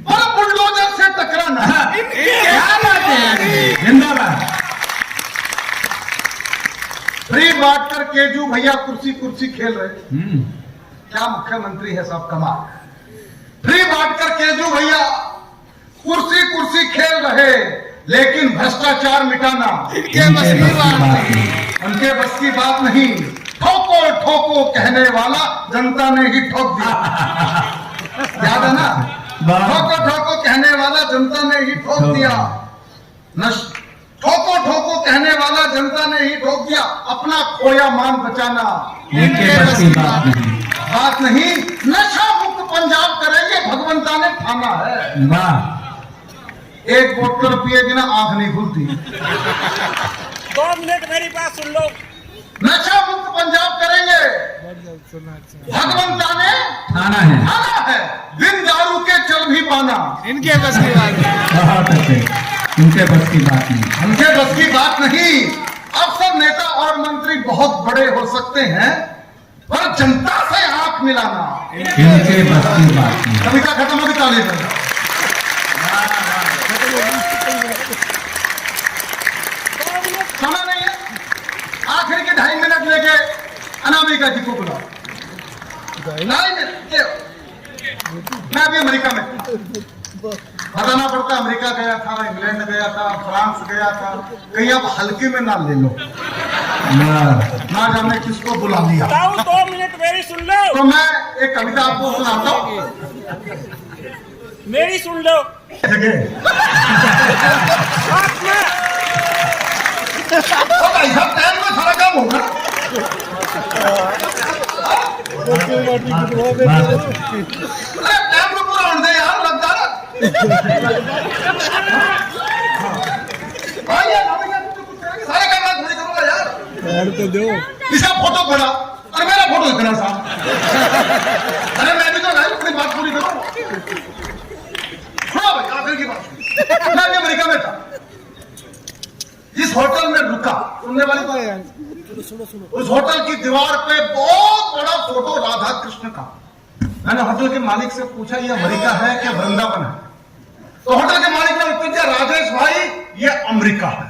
और बुलडोजर से बांटकर केजू भैया कुर्सी कुर्सी खेल रहे। क्या मुख्यमंत्री है साहब, कमाल। फ्री बांटकर केजू भैया कुर्सी कुर्सी खेल रहे, लेकिन भ्रष्टाचार मिटाना उनके बस की बात नहीं। ठोको ठोको कहने वाला जनता ने ही ठोक दिया। याद है ना, ठोको ठोको कहने वाला जनता ने ही ठोक दिया। ठोको ठोको कहने वाला जनता ने ही ठोक दिया। अपना खोया मान बचाना इनके बस की बात नहीं। नशा मुक्त पंजाब करेंगे, भगवंता ने ठाना है। एक बोतल पिए बिना आंख नहीं खुलती। 2 मिनट मेरी बात सुन लो। नशा मुक्त पंजाब करेंगे, भगवंता ने आना है, आना है। बिन दारू के चल भी पाना इनके बस की बात है। बहुत अच्छे, उनके बस की बात नहीं, हमसे बस की बात नहीं। अफसर नेता और मंत्री बहुत बड़े हो सकते हैं, पर जनता से आंख मिलाना इनके बस की बात नहीं। कविता खत्म होगी, ताली बजाओ। समय नहीं है, आखिर के 2.5 मिनट लेके अनामिका जी को बुलाओ। 2.5 मिनट। मैं अभी अमेरिका में बताना पड़ता, अमेरिका गया था, इंग्लैंड गया था, फ्रांस गया था। कहीं आप हल्के में ना ले लो, ना जाने किसको बुला लिया। 2 मिनट मेरी सुन लो। तो मैं एक कविता आपको सुनाता हूँ, मेरी सुन लो। भाई साहब टाइम में सारा काम होगा। अरे टाइम को पूरा होने दे यार, लगता है सारे काम मैं थोड़ी करूंगा यार। तो दो इसका फोटो पड़ा और मेरा फोटो इतना साहब। अरे मैं भी तो भाई अपनी बात पूरी करूँ। सुनो भाई, आखिर की बात। मैं अभी अमेरिका में था, इस होटल में रुका, सुनने वाली बात। उस होटल की दीवार पे बहुत बड़ा फोटो राधा कृष्ण का। मैंने होटल के मालिक से पूछा, ये अमेरिका है क्या वृंदावन है? तो होटल के मालिक ने उत्तर दिया, राजेश भाई ये अमेरिका है।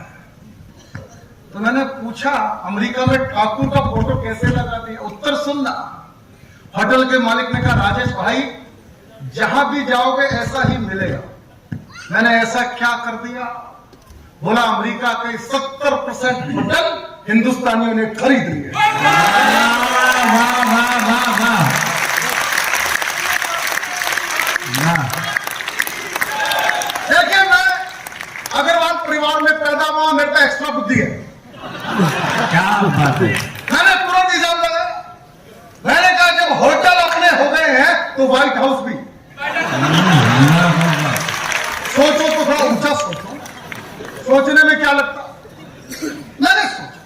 तो मैंने पूछा, अमेरिका में ठाकुर का फोटो कैसे लगा दिया? उत्तर सुनना। होटल के मालिक ने कहा, राजेश भाई जहां भी जाओगे ऐसा ही मिलेगा। मैंने ऐसा क्या कर दिया? बोला, अमेरिका के 70% होटल हिंदुस्तानियों ने खरीद लिए। देखिए, मैं अग्रवाल परिवार में पैदा हुआ, मेरे पास एक्स्ट्रा बुद्धि है। क्या बात है। मैंने तुरंत हिसाब लगाया। मैंने कहा, जब होटल अपने हो गए हैं तो व्हाइट हाउस भी। सोचो तो थोड़ा ऊंचा सोचो। सोचने में क्या लगता? मैंने सोचा,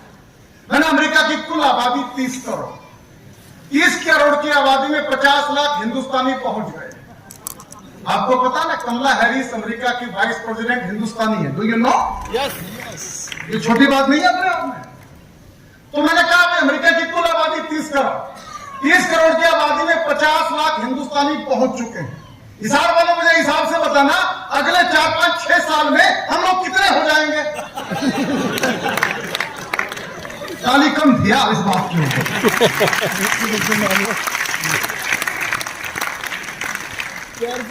मैंने अमेरिका की कुल आबादी 30 करोड़, 30 करोड़ की आबादी में 50 लाख हिंदुस्तानी पहुंच गए। आपको पता ना, कमला हैरिस अमेरिका की वाइस प्रेसिडेंट हिंदुस्तानी है। Do you know? यस। ये छोटी बात नहीं है अपने आप में। तो मैंने कहा, अमेरिका की कुल आबादी 30 करोड़, 30 करोड़ की आबादी में 50 लाख हिंदुस्तानी पहुंच चुके हैं। हिसाब वालों, मुझे हिसाब से बताना, अगले 4, 5, 6 साल में हम लोग कितने हो जाएंगे? ताली कम दिया इस बात के ऊपर।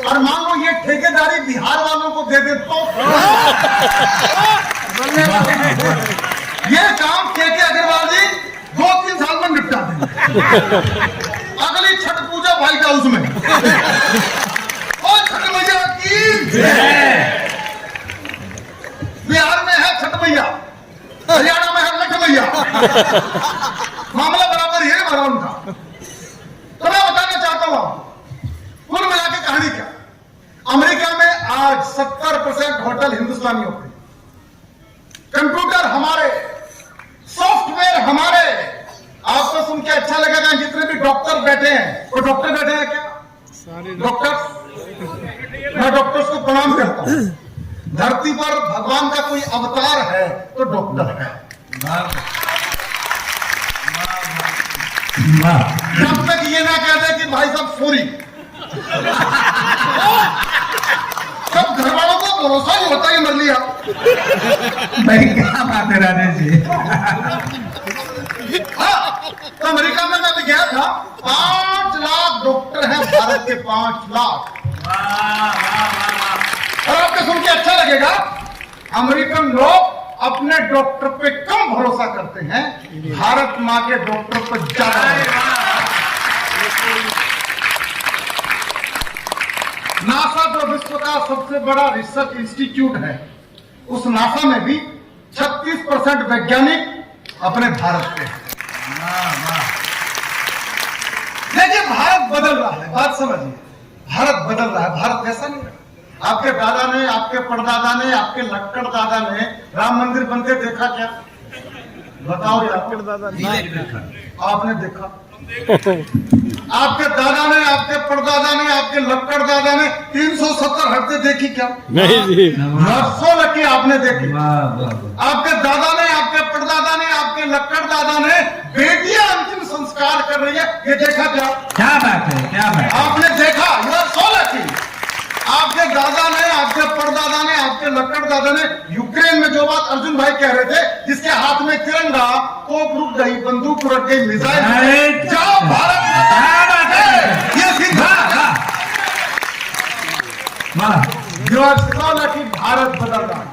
और मान लो ये ठेकेदारी बिहार वालों को दे दे तो ये काम के अग्रवाल जी 2-3 साल में निपटा देंगे। अगली छठ पूजा व्हाइट हाउस में। और छठ मैया की जय। बिहार में है छठ मैया, हरियाणा में है लठ मैया। मामला बराबर ये भरा उनका। तो मैं बताना चाहता हूं, कुल मिला के कहानी क्या? अमेरिका में आज 70% होटल हिंदुस्तानियों के, कंप्यूटर हमारे, सॉफ्टवेयर हमारे। आपको सुन के अच्छा लगेगा, जितने भी डॉक्टर बैठे हैं, वो डॉक्टर बैठे हैं क्या? डॉक्टर। मैं डॉक्टर्स को प्रणाम करता हूं। धरती पर भगवान का कोई अवतार है तो डॉक्टर है। जब तक ये ना कह दे कि भाई साहब सॉरी, सब घर वालों को भरोसा नहीं होता, ये मर लिया। भाई क्या बात है राजेश जी। हाँ, तो अमेरिका में मैं भी गया था, 5 लाख डॉक्टर हैं भारत के, 5 लाख। और आपको सुन के अच्छा लगेगा, अमेरिकन लोग अपने डॉक्टर पे कम भरोसा करते हैं, भारत माँ के डॉक्टर पर ज्यादा। नासा जो विश्व का सबसे बड़ा रिसर्च इंस्टीट्यूट है, उस नासा में भी 36% वैज्ञानिक अपने भारत के हैं। देखिए भारत बदल रहा है, बात समझिए, भारत बदल रहा है, भारत ऐसा नहीं रहा। आपके दादा ने, आपके परदादा ने, आपके लक्कड़ दादा ने राम मंदिर बनते देखा क्या? बताओ यार, आपने देखा? आपके दादा ने, आपके परदादा ने, आपके लक्कड़ दादा ने 370 हफ्ते देखी क्या? नहीं जी, वर्षों लगी आपने देखी। आपके दादा ने, आपके परदादा ने, आपके लक्कड़ दादा ने बेटियां अंतिम संस्कार कर रही है, ये देखा क्या? क्या बात है, क्या बात? आपने देखा? वर्षों लगी। आपके दादा ने, आपके परदादा ने, आपके लक्कड़ दादा ने यूक्रेन में जो बात अर्जुन भाई कह रहे थे, जिसके हाथ में तिरंगा, तोप रुक गई, बंदूक रुक गई, मिसाइल जाओ भारत, ये सीधा कि भारत बदल रहा है।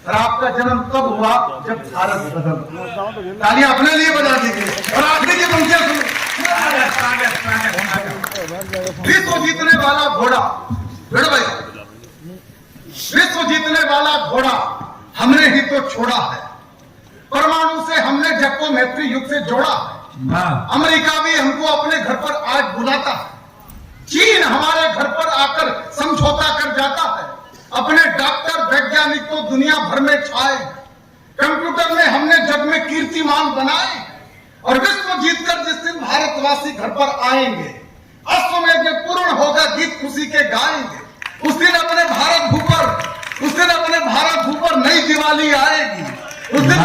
और आपका जन्म तब हुआ जब भारत बदल। तालियां अपने लिए बजा दीजिए और आखिरी की पंक्तियां सुनो। विश्व जीतने वाला घोड़ा, भाई, विश्व जीतने वाला घोड़ा हमने ही तो छोड़ा है, परमाणु से हमने जग को मैत्री युग से जोड़ा है। अमेरिका भी हमको अपने घर पर आज बुलाता है, चीन हमारे घर पर आकर समझौता कर जाता है, अपने डॉक्टर वैज्ञानिक तो दुनिया भर में छाए, कंप्यूटर में हमने जग में कीर्तिमान बनाए, और विश्व जीतकर जिस दिन भारतवासी घर पर आएंगे, अश्वमेध में पूर्ण होगा, गीत खुशी के गाएंगे, उस दिन अपने भारत भू पर नई दिवाली आएगी, उस दिन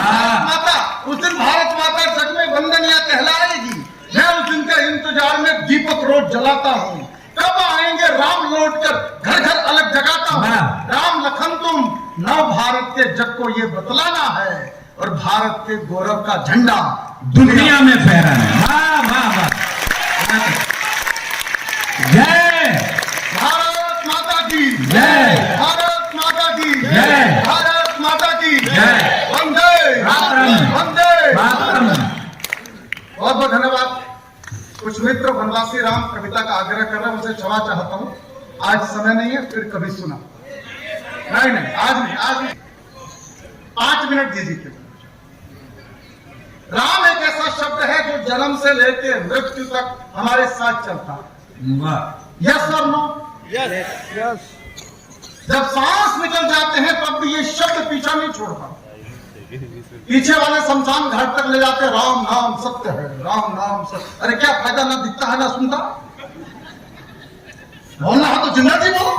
भारत माता जग में वंदनिया कहलाएगी। मैं उस दिन के इंतजार में दीपक रोज जलाता हूँ, कब आएंगे राम लौटकर, घर घर अलग जगाता हूँ। राम लखन तुम नव भारत के जग को ये बतलाना है, और भारत के गौरव का झंडा दुनिया में फहराना है। वाह वाह वाह, जय भारत माता की जय, भारत माता की जय, भारत माता की जय, वंदे वंदे मातरम। बहुत बहुत धन्यवाद। कुछ मित्र वनवासी राम कविता का आग्रह कर रहे हैं, उनसे क्षमा चाहता हूँ, आज समय नहीं है, फिर कभी सुना। नहीं आज नहीं, 5 मिनट दीजिए। राम एक ऐसा शब्द है जो जन्म से लेकर मृत्यु तक हमारे साथ चलता है। यस और नो? यस। जब सांस निकल जाते हैं तब भी ये शब्द पीछा नहीं छोड़ता। पीछे वाले शमशान घाट तक ले जाते, राम नाम सत्य है, राम नाम सत्य। अरे क्या फायदा, ना दिखता है ना सुनता। बोलना है तो जिंदा जी बोलो।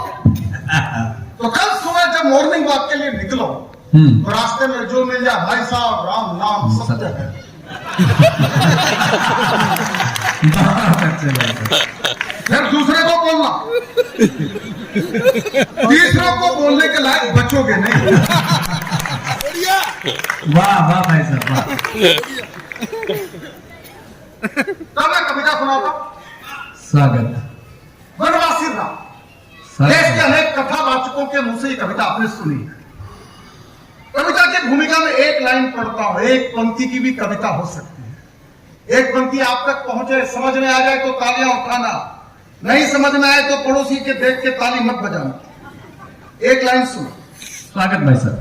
तो कल सुबह जब मॉर्निंग वॉक के लिए निकलो, तो रास्ते में जो मिल जाए, भाई साहब राम नाम सत्य है, फिर दूसरे को बोलना, तीसरों को बोलने के लायक बचोगे नहीं। वाह वाह भाई साहब वाह। तो मैं कविता सुनाता हूं। स्वागत। वनवासी राम, देश के अनेक कथावाचकों के मुंह से ये कविता आपने सुनी है। कविता की भूमिका में एक लाइन पढ़ता हूं, एक पंक्ति की भी कविता हो सकती है। एक पंक्ति आप तक पहुंचे, समझ में आ जाए तो तालियां उठाना, नहीं समझ में आए तो पड़ोसी के देख के ताली मत बजाना। एक लाइन सुनो। स्वागत भाई साहब।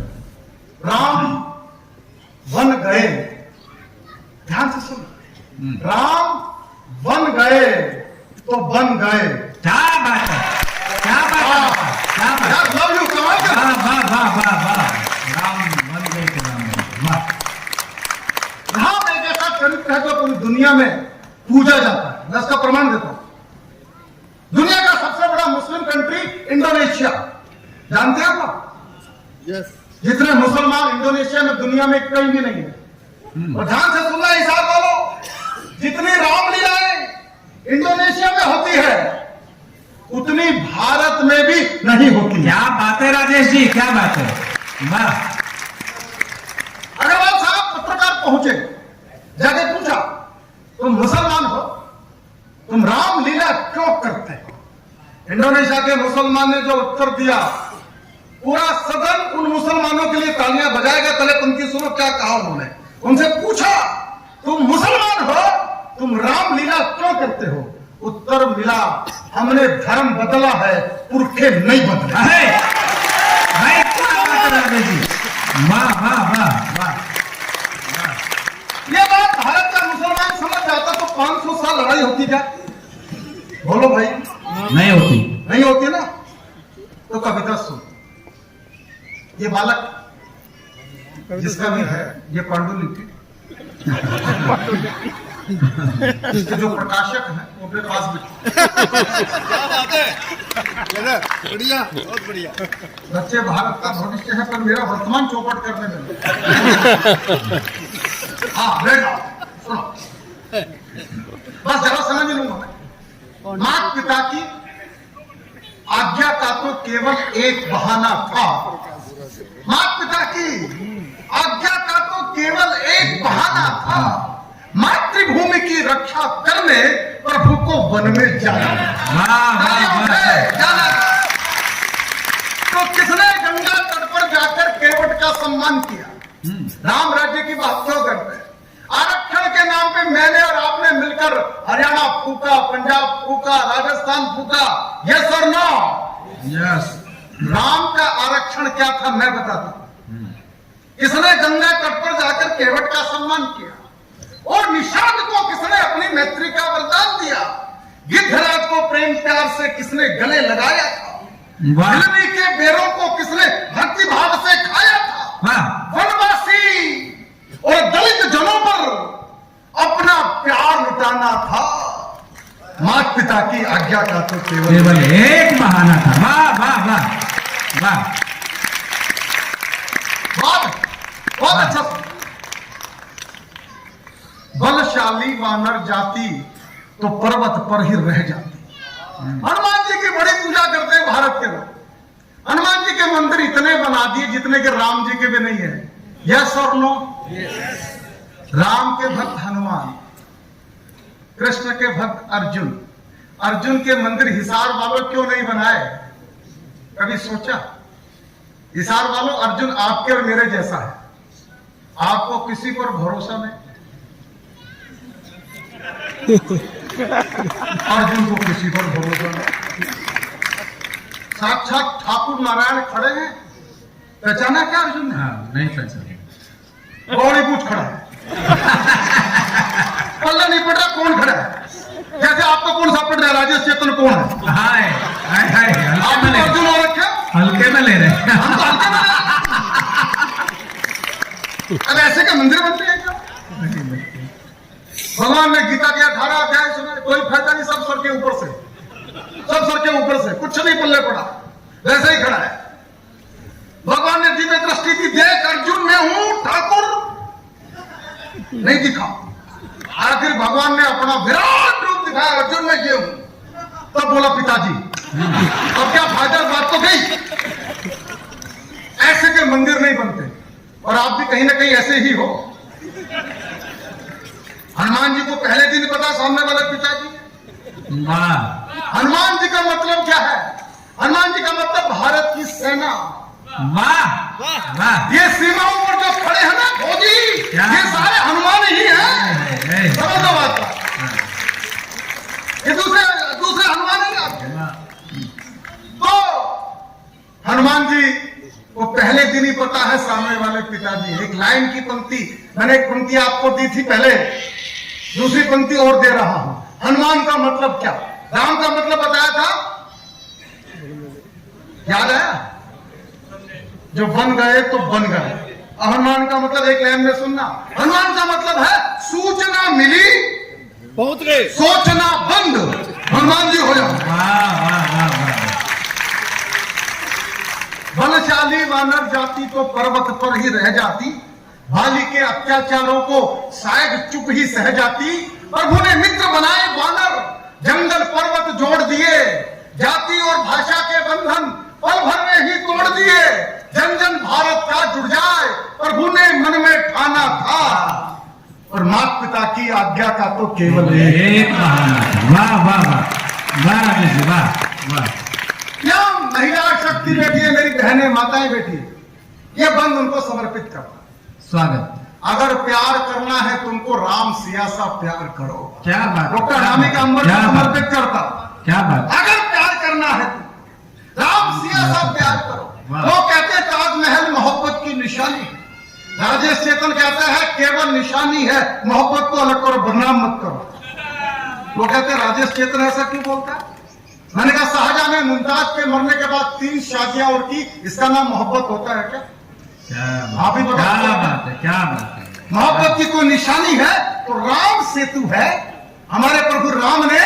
राम वन गए, ध्यान से सुनो, राम वन गए तो बन गए। क्या बात है, क्या बात है, क्या बात है, लव यू, कमाल कर। वाह वाह वाह वाह, राम वन गए तो राम गए। वाह, राम एक ऐसा चरित्र है जो पूरी दुनिया में पूजा जाता है। मैं इसका प्रमाण देता हूं। दुनिया का सबसे बड़ा मुस्लिम कंट्री इंडोनेशिया, जानते हैं आप? यस। जितने मुसलमान इंडोनेशिया में दुनिया में कहीं भी नहीं है। और ध्यान से सुनना हिसाब वालों, जितनी रामलीलाएं इंडोनेशिया में होती है उतनी भारत में भी नहीं होती। क्या बात है राजेश जी, क्या बात है। अग्रवाल साहब पत्रकार पहुंचे, जाके पूछा तुम मुसलमान हो, तुम रामलीला क्यों करते हो? इंडोनेशिया के मुसलमान ने जो उत्तर दिया, पूरा सदन उन मुसलमानों के लिए तालियां बजाएगा। पहले पंक्ति सुनो क्या कहा उन्होंने। उनसे पूछा, तुम मुसलमान हो, तुम रामलीला क्यों करते हो? उत्तर मिला, हमने धर्म बदला है, पुरखे नहीं बदले। वाह वाह वाह वाह। ये बात भारत का मुसलमान समझ जाता तो 500 साल लड़ाई होती क्या? बोलो भाई। नहीं होती। नहीं होती ना? तो कविता सुन। ये बालक जिसका भी है, ये पांडुलिपि, इसके जो प्रकाशक हैं वो अपने पास बढ़िया, बहुत बढ़िया। बच्चे भारत का भविष्य है, पर मेरा वर्तमान चौपट करने में। हाँ बैठ जाओ, सुनो, बस जरा समझ लूंगा मैं। माता पिता की आज्ञा का तो केवल एक बहाना था। माता पिता की आज्ञा का तो केवल एक बहाना था। मातृभूमि की रक्षा करने प्रभु को वन में जाना। जाना। तो किसने गंगा तट पर जाकर केवट का सम्मान किया? राम राज्य की बात क्यों करते हैं? आरक्षण के नाम पे मैंने और आपने मिलकर हरियाणा फूका, पंजाब फूका, राजस्थान फूका। यस और नो? यस। राम का आरक्षण क्या था मैं बताता हूं। किसने गंगा तट पर जाकर केवट का सम्मान किया? और निषाद को किसने अपनी मैत्री का वरदान दिया? गिद्धराज को प्रेम प्यार से किसने गले लगाया था? हिरनी के बेरों को किसने भक्ति भाव से खाया था? वनवासी और दलित जनों पर अपना प्यार लुटाना था। माता पिता की आज्ञा का तो केवल एक बहाना था। वाह वाह वाह वाह। बहुत अच्छा। बलशाली वानर जाति तो पर्वत पर ही रह जाती। हनुमान जी की बड़ी पूजा करते हैं भारत के लोग। हनुमान जी के मंदिर इतने बना दिए जितने के राम जी के भी नहीं है। यस और नो? राम के भक्त हनुमान, कृष्ण के भक्त अर्जुन। अर्जुन के मंदिर हिसार वालों क्यों नहीं बनाए? कभी सोचा? हिसार वालों, अर्जुन आपके और मेरे जैसा है। आपको किसी पर भरोसा नहीं। अर्जुन को किसी पर भरोसा नहीं। साक्षात ठाकुर नारायण खड़े हैं। पहचाना क्या अर्जुन ने? नहीं पहचाना। बॉडी पूछ खड़ा है। पल्ला नहीं पड़ रहा कौन खड़ा है। जैसे आपको कौन सा पड़ रहा है? राजेश चेतन कौन है? हाय हाय हाय। आप अर्जुन हो रखे, हल्के में ले रहे। हम तो हल्के में। अब ऐसे का मंदिर बनते हैं क्या? भगवान ने गीता के 18 अध्याय सुना, कोई फायदा नहीं, सब सर के ऊपर से, सब सर के ऊपर से, कुछ नहीं पल्ले पड़ा, वैसे ही खड़ा है। भगवान ने दिव्य दृष्टि दी, देख अर्जुन मैं हूं, ठाकुर नहीं दिखा। आखिर भगवान ने अपना विराट रूप दिखाया, अर्जुन मैं ये हूं। तब बोला पिताजी अब क्या फायदा, बात तो गई। ऐसे के मंदिर नहीं बनते। और आप भी कहीं ना कहीं ऐसे ही हो। हनुमान जी को पहले दिन पता सामने वाले पिताजी। हनुमान जी का मतलब क्या है? हनुमान जी का मतलब भारत की सेना। वाह वाह। ये सीमाओं पर जो खड़े हैं ना फौजी, ये सारे हनुमान ही हैं। समझ लो बात। ये दूसरे हनुमान ही आपके। तो हनुमान जी को पहले दिन ही पता है सामने वाले पिताजी। एक लाइन की पंक्ति, मैंने एक पंक्ति आपको दी थी पहले, दूसरी पंक्ति और दे रहा हूं। हनुमान का मतलब क्या? राम का मतलब बताया था, याद है? जो बन गए तो बन गए। हनुमान का मतलब एक लाइन में सुनना। हनुमान का मतलब है सूचना मिली पहुंच गए, सोचना बंद, हनुमान जी हो जाओ। बलशाली वानर जाति तो पर्वत पर ही रह जाती। बाली के अत्याचारों को शायद चुप ही सह जाती। प्रभु ने मित्र बनाए वानर, जंगल पर्वत जोड़ दिए। जाति और भाषा के बंधन पल भर में ही तोड़ दिए। जन जन भारत का जुड़ जाए, प्रभु ने मन में ठाना था। और माता पिता की आज्ञा का तो केवल एक बहाना था। वाह वाह वाह वाह राजेश जी, वाह वाह। क्या महिला शक्ति बैठी है, मेरी बहनें माताएं बैठी है, ये बंद उनको समर्पित करना। स्वागत। अगर प्यार करना है तुमको, राम सिया सा प्यार करो। क्या बात, डॉक्टर हामिद का अंबर क्या बात, समर्पित करता। क्या बात। अगर प्यार करना है तो राम सिया सा प्यार करो। वाह। वो कहते हैं ताजमहल मोहब्बत की निशानी है। राजेश चेतन कहता है केवल निशानी है, मोहब्बत को अलग करो, बदनाम मत करो। वो कहते हैं राजेश चेतन ऐसा क्यों बोलता है? मैंने कहा शाहजहां ने मुमताज के मरने के बाद 3 शादियां और की, इसका नाम मोहब्बत होता है क्या? आप ही बताओ। क्या बात है, क्या बात है। मोहब्बत की कोई निशानी है तो राम सेतु है। हमारे प्रभु राम ने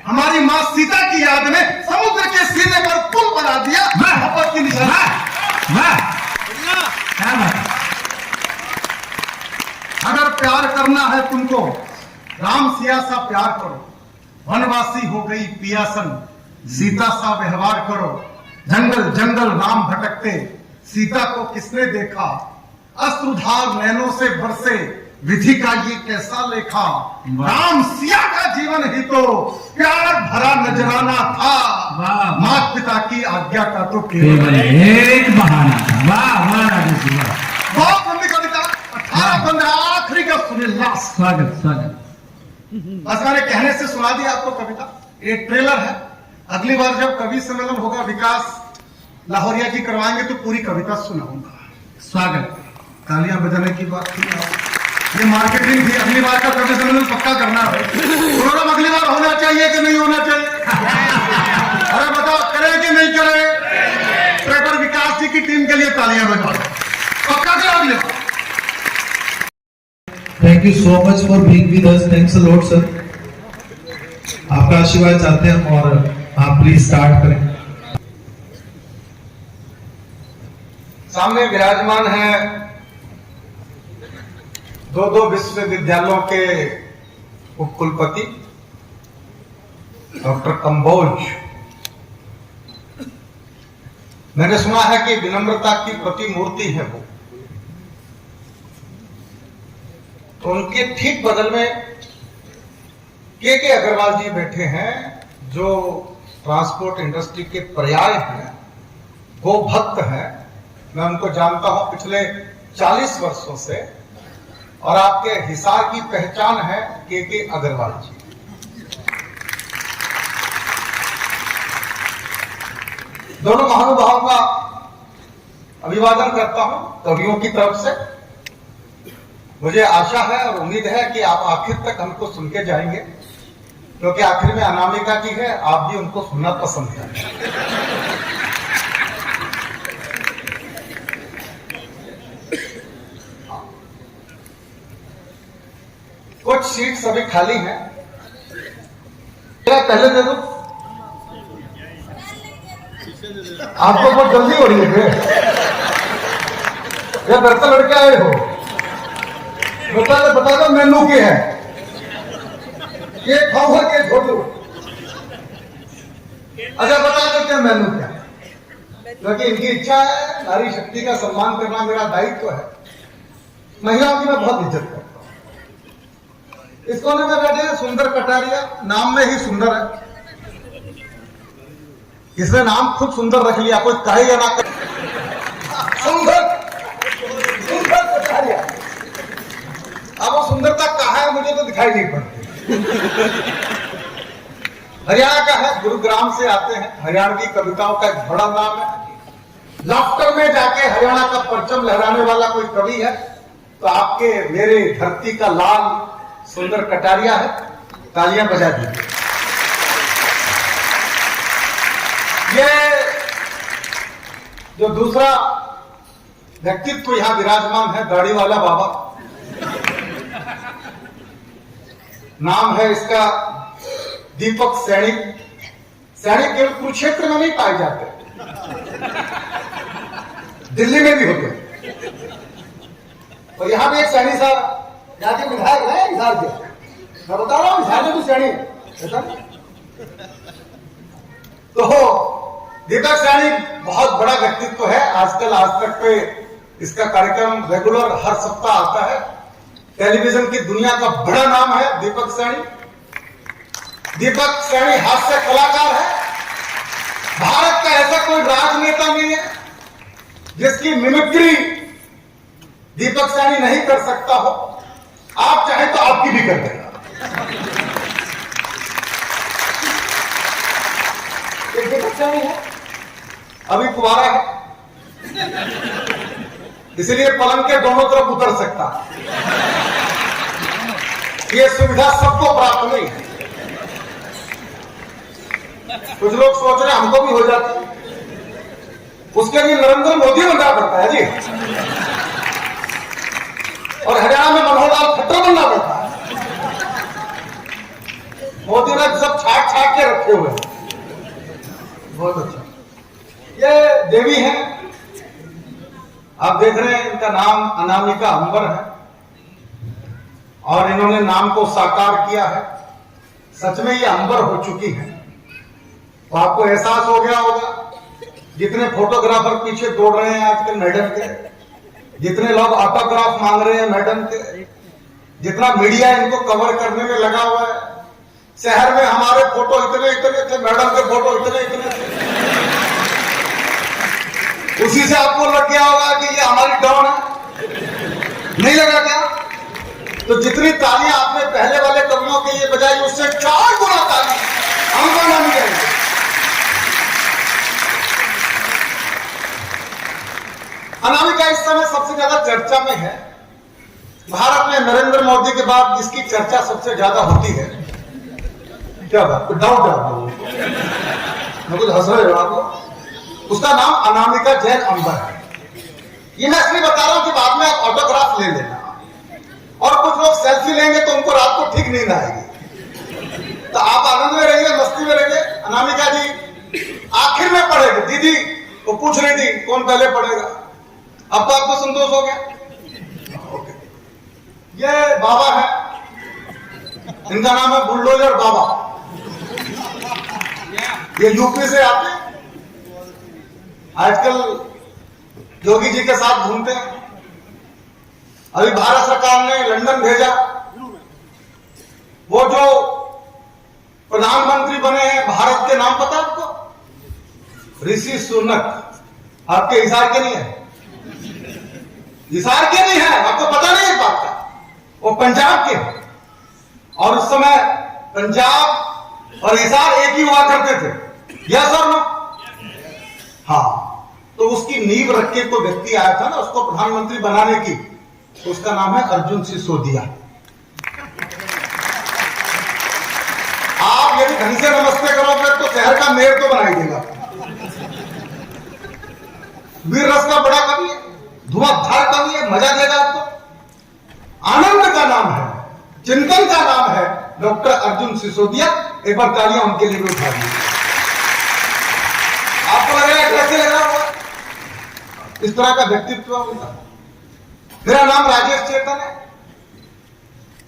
हमारी मां सीता की याद में समुद्र के सीने पर पुल बना दिया, मोहब्बत की निशानी। वाह क्या बात है। अगर प्यार करना है तुमको, राम सिया सा प्यार करो। वनवासी हो गई पियासन, सीता सा व्यवहार करो। जंगल जंगल राम भटकते, सीता को किसने देखा? अश्रुधार नैनों से बरसे, विधि का ये कैसा लेखा? राम सिया का जीवन ही तो प्यार भरा नजराना था। वाह। माता पिता की आज्ञा का तो केवल एक बहाना था। वाह वाह राजेश जी, वाह। बहुत लंबी कविता, 18-15 आखिरी का सुनिए लास्ट। स्वागत स्वागत। बस मैंने कहने से सुना दिया आपको कविता, एक ट्रेलर है। अगली बार जब कवि सम्मेलन होगा, विकास लाहौरिया जी करवाएंगे तो पूरी कविता सुनाऊंगा। स्वागत। तालियां बजाने की बात थी, ये मार्केटिंग थी। अगली बार का कवि सम्मेलन पक्का करना है। प्रोग्राम अगली बार होना चाहिए कि नहीं होना चाहिए? अरे बताओ, करें कि नहीं करें? ट्रेकर विकास जी की टीम के लिए तालियां बजाओ, पक्का करो अगली बार। Thank you so much for being with us. Thanks a lot sir. आपका आशीर्वाद चाहते हैं और आप प्लीज स्टार्ट करें। सामने विराजमान है 2 विश्वविद्यालयों के उपकुलपति डॉक्टर कंबोज। मैंने सुना है कि विनम्रता की प्रतिमूर्ति है वो। तो उनके ठीक बगल में के अग्रवाल जी बैठे हैं, जो ट्रांसपोर्ट इंडस्ट्री के पर्याय हैं, गो भक्त हैं। मैं उनको जानता हूं पिछले 40 वर्षों से, और आपके हिसार की पहचान है के अग्रवाल जी। दोनों महानुभावों का अभिवादन करता हूं कवियों की तरफ से। मुझे आशा है और उम्मीद है कि आप आखिर तक हमको सुन के जाएंगे, क्योंकि आखिर में अनामिका जी है, आप भी उनको सुनना पसंद करें। कुछ सीट सभी खाली हैं, पहले दे दो। आपको बहुत जल्दी हो रही है, या दरअसल लड़के आए हो? बता दो मेनू के है, ये खाओ के छोड़ो। अच्छा बता दो क्या मेनू क्या है, क्योंकि इनकी इच्छा है। नारी शक्ति का सम्मान करना मेरा दायित्व है। महिलाओं की मैं बहुत इज्जत करता हूं। इस कोने में बैठे हैं सुंदर कटारिया, नाम में ही सुंदर है। इसने नाम खुद सुंदर रख लिया, कोई कहे या ना कहे। सुंदर कटारिया। अब वो सुंदरता कहाँ है मुझे तो दिखाई नहीं पड़ती। हरियाणा का है, गुरुग्राम से आते हैं। हरियाणा की कविताओं का एक बड़ा नाम है। लाफ्टर में जाके हरियाणा का परचम लहराने वाला कोई कवि है तो आपके मेरे धरती का लाल सुंदर कटारिया है। तालियां बजा दीजिए। ये जो दूसरा व्यक्तित्व यहां विराजमान है, दाढ़ी वाला बाबा, नाम है इसका दीपक सैनिक। सैनिक केवल कुरुक्षेत्र में नहीं पाए जाते, दिल्ली में भी होते हैं। और यहां भी एक सैनिक साहब जाके विधायक है हिसार के, मैं बता रहा हूं हिसार में भी सैनिक। तो दीपक सैनिक बहुत बड़ा व्यक्तित्व है। आजकल आज तक पे इसका कार्यक्रम रेगुलर हर सप्ताह आता है। टेलीविजन की दुनिया का बड़ा नाम है दीपक सैनी। दीपक सैनी हास्य कलाकार है। भारत का ऐसा कोई राजनेता नहीं है जिसकी मिमिक्री दीपक सैनी नहीं कर सकता हो। आप चाहे तो आपकी भी कर देगा। एक दीपक सैनी है, अभी कुंवारा है, इसलिए पलंग के दोनों तरफ उतर सकता है। ये सुविधा सबको प्राप्त नहीं है। कुछ लोग सोच रहे हैं हमको भी हो जाता है, उसके लिए नरेंद्र मोदी बनना पड़ता है जी, और हरियाणा में मनोहर लाल खट्टर बनना पड़ता है। मोदी ने सब छाट छाट के रखे हुए हैं। बहुत अच्छा। ये देवी है, आप देख रहे हैं, इनका नाम अनामिका अंबर है और इन्होंने नाम को साकार किया है। सच में ये अंबर हो चुकी है। तो आपको एहसास हो गया होगा, जितने फोटोग्राफर पीछे दौड़ रहे हैं आजकल मैडम के, जितने लोग ऑटोग्राफ मांग रहे हैं मैडम के, जितना मीडिया इनको कवर करने में लगा हुआ है। शहर में हमारे फोटो इतने इतने थे, मैडम के फोटो इतने इतने थे। उसी से आपको लग गया होगा कि ये हमारी डॉन है। नहीं लगा क्या? तो जितनी तालियां आपने पहले वाले कवियों के लिए बजाई, उससे 4 गुना ताली हमको ना मिलेगी। अनामिका इस समय सबसे ज्यादा चर्चा में है। भारत में नरेंद्र मोदी के बाद जिसकी चर्चा सबसे ज्यादा होती है, क्या बात, कुछ डाउट है आप लोगों को? मैं कुछ हंस रहे हो आप लोग? उसका नाम अनामिका जैन अंबर है। ये मैं इसलिए बता रहा हूं कि बाद में आप ऑटोग्राफ ले लेना, और कुछ लोग सेल्फी लेंगे तो उनको रात को ठीक नींद आएगी। तो आप आनंद में रहिए, मस्ती में रहिए। अनामिका जी आखिर में पढ़ेगी। दीदी वो पूछ रही थी कौन पहले पढ़ेगा, अब तो आपको संतोष हो गया। ये बाबा है, इनका नाम है बुलडोजर बाबा। ये यूपी से आते हैं, आजकल योगी जी के साथ घूमते हैं। अभी भारत सरकार ने लंदन भेजा। वो जो प्रधानमंत्री बने हैं भारत के, नाम पता आपको? ऋषि सुनक। आपके हिसार के नहीं है? हिसार के नहीं है, आपको पता नहीं है बात का? वो पंजाब के हैं। और उस समय पंजाब और हिसार एक ही हुआ करते थे। यस और नो? हाँ। तो उसकी नींव रख के कोई व्यक्ति आया था ना उसको प्रधानमंत्री बनाने की, तो उसका नाम है अर्जुन सिसोदिया। आप यदि ढंग से नमस्ते करोगे तो शहर का मेयर तो बनाई देगा। वीर रस का बड़ा कवि है, धुआंधार कवि है, मजा देगा आपको। आनंद का नाम है, चिंतन का नाम है डॉक्टर अर्जुन सिसोदिया। एक बार तालियां उनके लिए भी उठा दी। आपको लग रहा है कैसे लग रहा होगा? इस तरह का व्यक्तित्व होगा। मेरा नाम राजेश चेतन है।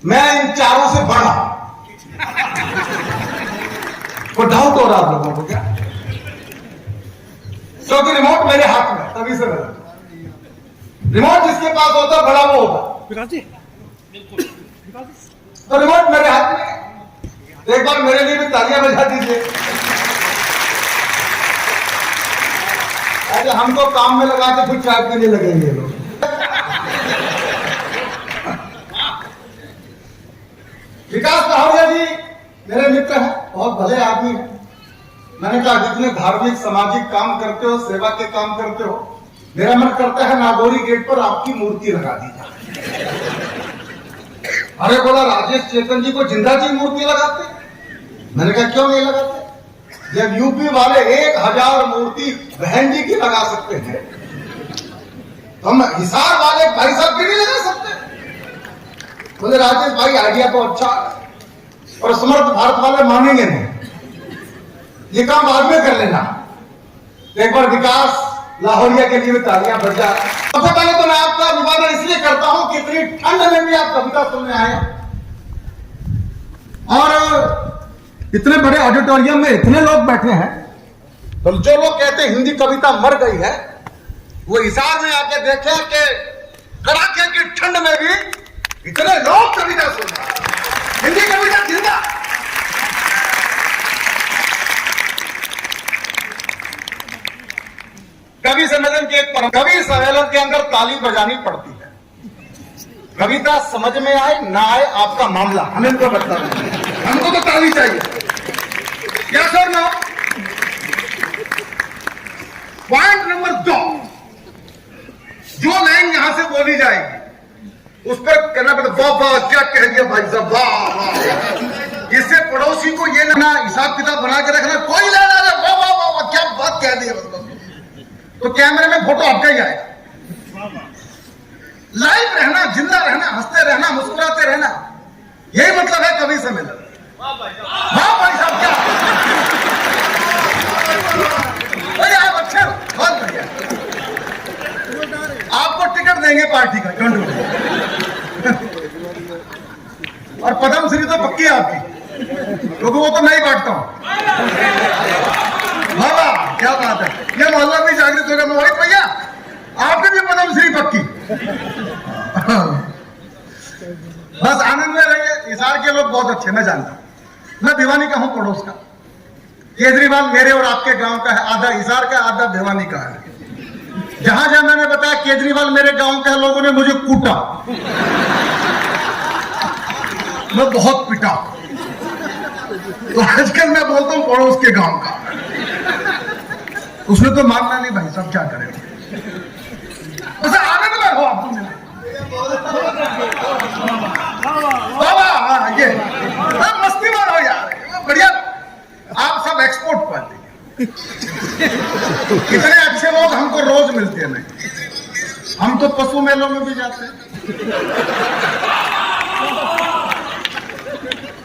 मैं इन चारों से बड़ा। वो डाउट हो रहा आप लोगों को क्या? क्योंकि रिमोट मेरे हाथ में, तभी से बड़ा। रिमोट जिसके पास होता बड़ा वो होता। तो रिमोट मेरे हाथ में। एक बार मेरे लिए भी तालियां बजा दीजिए। अरे हमको काम में लगा के फिर चाय पीने लगेंगे लोग। विकास पहाड़िया जी मेरे मित्र हैं, बहुत भले आदमी हैं। मैंने कहा जितने धार्मिक सामाजिक काम करते हो, सेवा के काम करते हो, मेरा मन करता है नागौरी गेट पर आपकी मूर्ति लगा दी जाए। अरे बोला राजेश चेतन जी को जिंदा जी मूर्ति लगाते? मैंने कहा क्यों नहीं लगाते? जब यूपी वाले 1000 मूर्ति बहन जी की लगा सकते हैं, तो हम हिसार वाले भाई साहब की नहीं लगा सकते? बोले राजेश भाई आइडिया तो अच्छा है, और समर्थ भारत वाले मानेंगे नहीं, ये काम बाद में कर लेना। एक बार विकास लाहौरिया के लिए भी तालियां बज जाए। सबसे पहले तो मैं आपका अभिवादन इसलिए करता हूं कि इतनी ठंड में भी आप कविता सुनने आए, और इतने बड़े ऑडिटोरियम में इतने लोग बैठे हैं। तो जो लोग कहते हैं हिंदी कविता मर गई है, वो हिसार में आके देखें कि कड़ाके की ठंड में भी इतने लोग कविता सुन रहे हैं। हिंदी कविता जिंदा। कवि सम्मेलन के कवि सम्मेलन के अंदर ताली बजानी पड़ती है। कविता समझ में आए ना आए आपका मामला, हमें तो मतलब नहीं, हमको तो ताली चाहिए। क्या सर ना? पॉइंट नंबर 2, जो लाइन यहां से बोली जाएगी उस पर कहना पड़ता वाह वाह, क्या कह दिया भाई साहब, वाह वाह। इससे पड़ोसी को ये ना हिसाब किताब बना के रखना, कोई लेना है वाह वाह वाह वाह, क्या बात कह दी है, तो कैमरे में फोटो आपका ही आएगा। लाइव रहना, जिंदा रहना, हंसते रहना, मुस्कुराते रहना, यही मतलब है कवि सम्मेलन। वाह भाई साहब, क्या अरे आप अच्छे हो, बहुत बढ़िया। आपको टिकट देंगे पार्टी का, डोंट वरी। और पद्म श्री तो पक्की है आपकी, क्योंकि वो तो मैं ही बांटता हूं। बाबा क्या बात है, ये मोहल्ला भी जागृत होगा। मोहित भैया आपकी भी पद्म श्री पक्की। बस आनंद में रहिए। हिसार के लोग बहुत अच्छे, मैं जानता हूं। मैं भिवानी का हूं, पड़ोस का। केजरीवाल मेरे और आपके गांव का है, आधा हिसार का आधा भिवानी का है। जहां जहां मैंने बताया केजरीवाल मेरे गांव का है, लोगों ने मुझे कूटा, मैं बहुत पिटा। तो आजकल मैं बोलता हूं पड़ोस के गांव का। उसने तो मानना नहीं भाई साहब, क्या करें। बस आनंद में हो आप। बाबा ये मस्ती में हो यार, बढ़िया। आप सब एक्सपोर्ट पार्टी, कितने अच्छे लोग हमको रोज मिलते हैं। नहीं, हम तो पशु मेलों में भी जाते हैं।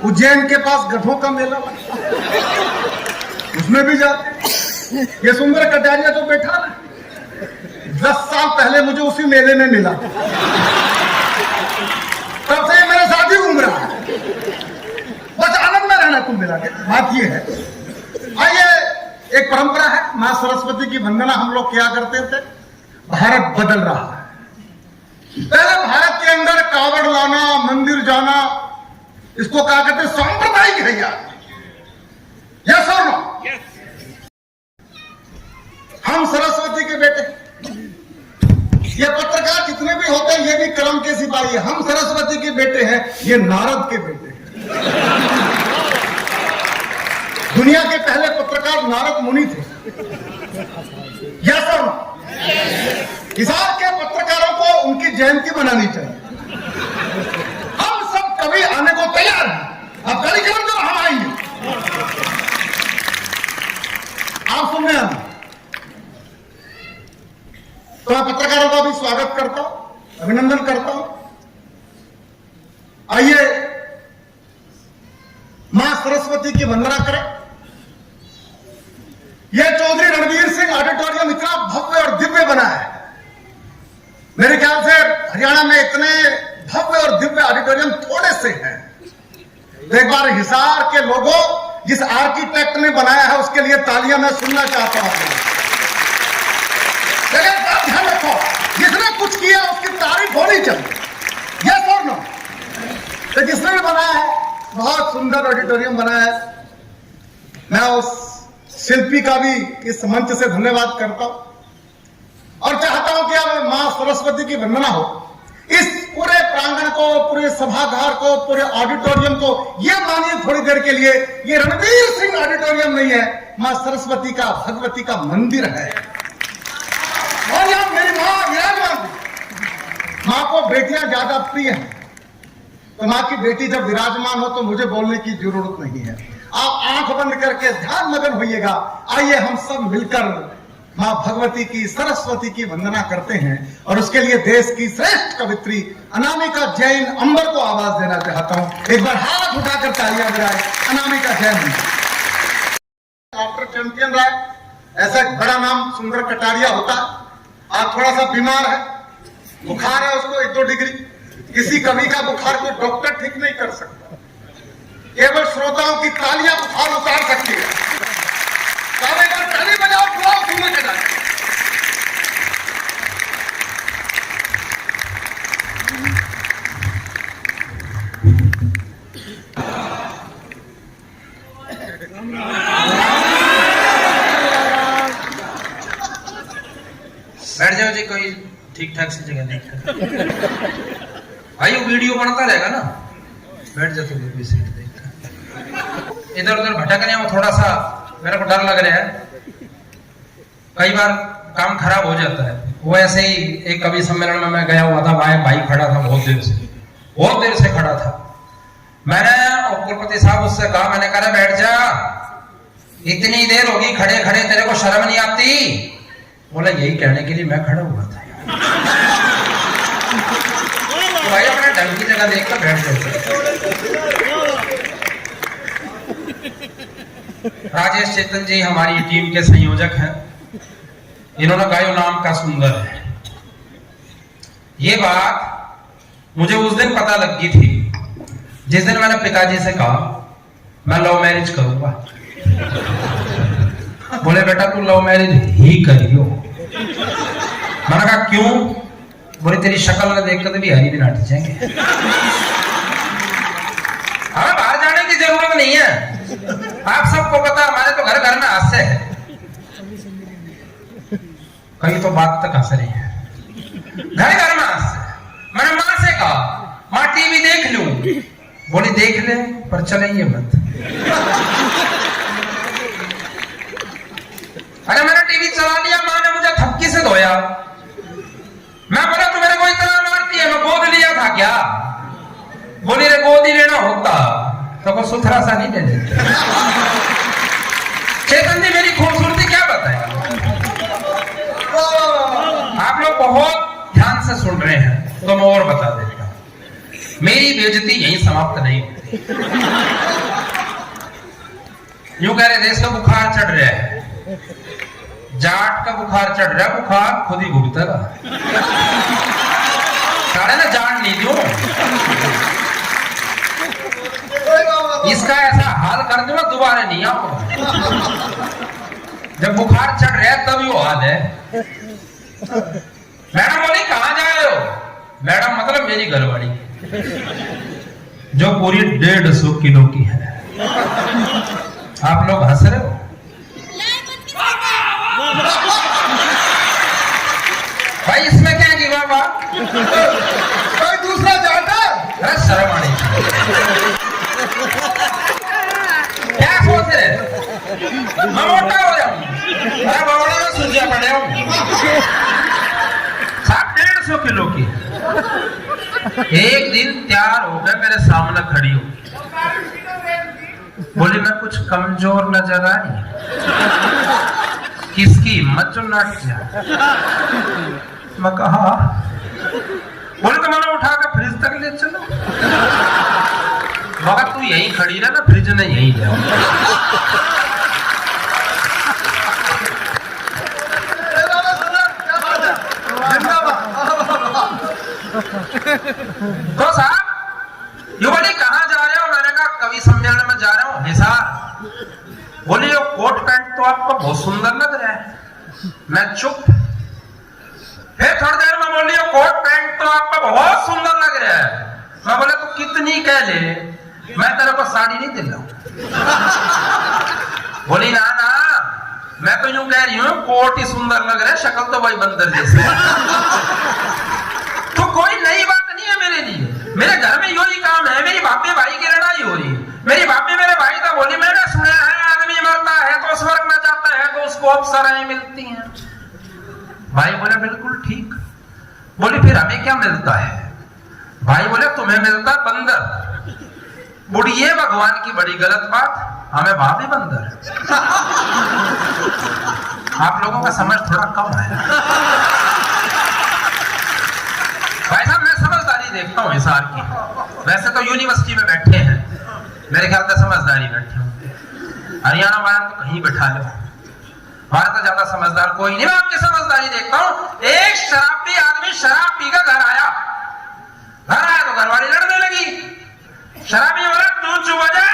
उज्जैन के पास गधों का मेला, उसमें भी जाते हैं। ये सुंदर कटारिया जो बैठा ना, 10 साल पहले मुझे उसी मेले में मिला, तब से मेरे साथ ही घूम रहा है। बस आनंद में रहना कुल मिला के। बात ये है, आइए, एक परंपरा है, मां सरस्वती की वंदना हम लोग क्या करते थे। भारत बदल रहा है। पहले भारत के अंदर कावड़ लाना, मंदिर जाना, इसको क्या कहते हैं, सांप्रदायिक है यार। यस और नो? हम सरस्वती के बेटे, ये पत्रकार जितने भी होते हैं ये भी कलम के सिपाही है। हम सरस्वती के बेटे हैं, ये नारद के बेटे हैं। दुनिया के पहले पत्रकार नारद मुनि थे। यस और नो? हिसार के पत्रकारों को उनकी जयंती मनानी चाहिए। हम सब कभी आने को तैयार हैं। अब कार्यक्रम तो हम आएंगे। आप सुन रहे हैं, तो मैं पत्रकारों का भी स्वागत करता हूं, अभिनंदन करता हूं। आइए मां सरस्वती की वंदना करें। यह चौधरी रणवीर सिंह ऑडिटोरियम इतना भव्य और दिव्य बना है। मेरे ख्याल से हरियाणा में इतने भव्य और दिव्य ऑडिटोरियम थोड़े से हैं। तो एक बार हिसार के लोगों, जिस आर्किटेक्ट ने बनाया है उसके लिए तालियां मैं सुनना चाहता हूं। लेकिन ध्यान रखो, जिसने कुछ किया उसकी तारीफ होनी चाहिए। यस और नो? तो जिसने भी बनाया है, बहुत सुंदर ऑडिटोरियम बनाया है। मैं उस शिल्पी का भी इस मंच से धन्यवाद करता हूं और चाहता हूं कि अब मां सरस्वती की वंदना हो। इस पूरे प्रांगण को, पूरे सभागार को, पूरे ऑडिटोरियम को, ये मानिए थोड़ी देर के लिए, ये रणवीर सिंह ऑडिटोरियम नहीं है, मां सरस्वती का, भगवती का मंदिर है। और यहां मेरी मां विराजमान थी। मां को बेटियां ज्यादा प्रिय हैं, तो मां की बेटी जब विराजमान हो तो मुझे बोलने की जरूरत नहीं है। आप आंख बंद करके ध्यान मगन होइएगा। आइए हम सब मिलकर मां भगवती की, सरस्वती की वंदना करते हैं और उसके लिए देश की श्रेष्ठ कवित्री अनामिका जैन अंबर को आवाज देना चाहता हूं। एक बार हाथ उठाकर तालियां बजाएं अनामिका जैन। डॉक्टर चैंपियन राय, ऐसा एक बड़ा नाम सुंदर कटारिया होता है। आप थोड़ा सा बीमार है, बुखार है उसको 1-2 डिग्री। किसी कवि का बुखार को डॉक्टर ठीक नहीं कर सकता, केवल श्रोताओं की तालियां बुखार उतार सकती है। ताली बजाओ, पूरा सुनने के लिए। बैठ जाओ जी, कोई ठीक ठाक सी जगह देख भाई, वो वीडियो बनता रहेगा ना, बैठ जाओ कोई भी सीट देख। इधर उधर भटक रहे हो थोड़ा सा, मेरे को डर लग रहा है, कई बार काम खराब हो जाता है। वो ऐसे ही एक कवि सम्मेलन में मैं गया हुआ था, भाई खड़ा था बहुत देर से खड़ा था। मैंने कुलपति साहब उससे कहा, मैंने कहा बैठ जा, इतनी देर होगी खड़े खड़े, तेरे को शर्म नहीं आती? बोला यही कहने के लिए मैं खड़ा हुआ था। तो भाई अपने ढंग की जगह देख कर बैठ जाते। राजेश चेतन जी हमारी टीम के संयोजक हैं, इन्होंने गायो नाम का सुंदर है। ये बात मुझे उस दिन पता लगी थी जिस दिन मैंने पिताजी से कहा मैं लव मैरिज करूंगा। बोले बेटा तू लव मैरिज ही करियो। मैंने कहा क्यों? बोले तेरी शक्ल न देख कर भी हरी दिन हट जाएंगे। हमें बाहर जाने की जरूरत नहीं है, आप सबको पता हमारे तो घर घर में हास्य है। कई तो बात तक हंस रही है, घर घर में हास्य। मैंने माँ से कहा माँ टीवी देख लूं? बोली देख ले पर चलेंगे मत। अरे मैंने टीवी चला लिया, माँ ने मुझे थपकी से धोया। मैं बोला तू मेरे को इतना मारती है, मैं गोद लिया था क्या? बोली रे गोद ही लेना होता तो को सुथरा सा नहीं ले लेते। चेतन जी मेरी खूबसूरती क्या बताए? आप लोग बहुत ध्यान से सुन रहे हैं तो मैं और बता देता हूं, मेरी बेइज्जती यहीं समाप्त नहीं होती। यूं कह रहे देश का बुखार चढ़ रहा है, जाट का बुखार चढ़ रहा है, बुखार खुद ही भुगतेगा। साढ़े ना जान नहीं दो, इसका ऐसा हाल कर दूंगा दोबारा नहीं आऊंगा। जब बुखार चढ़ रहा है तब वो हाल है। मैडम बोली कहां जा रहे हो? मैडम मतलब मेरी घरवाली जो पूरी 150 किलो की है। आप लोग हंस रहे हो? भाई इसमें क्या की बाबा? कोई दूसरा जाता? अरे शर्म आनी क्या सोच रहे? मैं मोटा हो जाऊं? अरे बावड़ा में सूजिया पड़े हूं। 150 किलो की। एक दिन तैयार हो गए, मेरे सामने खड़ी हो, बोली मैं कुछ कमजोर नजर आई। किसकी हिम्मत जो नाट किया? मैं कहा, बोले तो मैंने उठा कर फ्रिज तक ले चलो। मगर तू यहीं खड़ी रहे, मैं फ्रिज में यहीं जाऊं। तो साहब यू बोली कहाँ जा रहे हो? मैंने कहा कवि सम्मेलन में जा रहा हूँ हिसार। बोली ये कोट पैंट तो आपको बहुत सुंदर लग रहा है। मैं चुप। फिर थोड़ी देर में बोली कोट पैंट तो आपको बहुत सुंदर लग रहा है। मैं बोले तो कितनी कह ले, मैं तेरे को साड़ी नहीं दिलाऊं। बोली ना ना, मैं तो यूं कह रही हूँ कोट ही सुंदर लग रहा है, शक्ल तो वही बंदर जैसे। तो कोई नई बात नहीं है मेरे लिए, मेरे घर में यही काम है। मेरी भाभी भाई की लड़ाई हो रही है। मेरी भाभी मेरे भाई का बोली मैंने सुना है आदमी मरता है तो स्वर्ग में जाता है तो उसको अप्सराएं मिलती हैं। भाई बोले बिल्कुल ठीक। बोली फिर हमें क्या मिलता है? भाई बोले तुम्हें मिलता बंदर। बुढ़ी ये भगवान की बड़ी गलत बात, हमें भाभी बंदर। आप लोगों का समझ थोड़ा कम है। भाई साहब मैं समझदारी देखता हूँ हिसार की। वैसे तो यूनिवर्सिटी में बैठे हैं, मेरे ख्याल से समझदारी बैठे होंगे। हरियाणा वाला तो कहीं बैठा लो, हमारा तो ज्यादा समझदार कोई नहीं। मैं आपकी समझदारी देखता हूँ। एक शराबी आदमी शराब पीकर घर आया तो घरवाली लड़ने लगी। शराबी बोला तू चुप हो जा,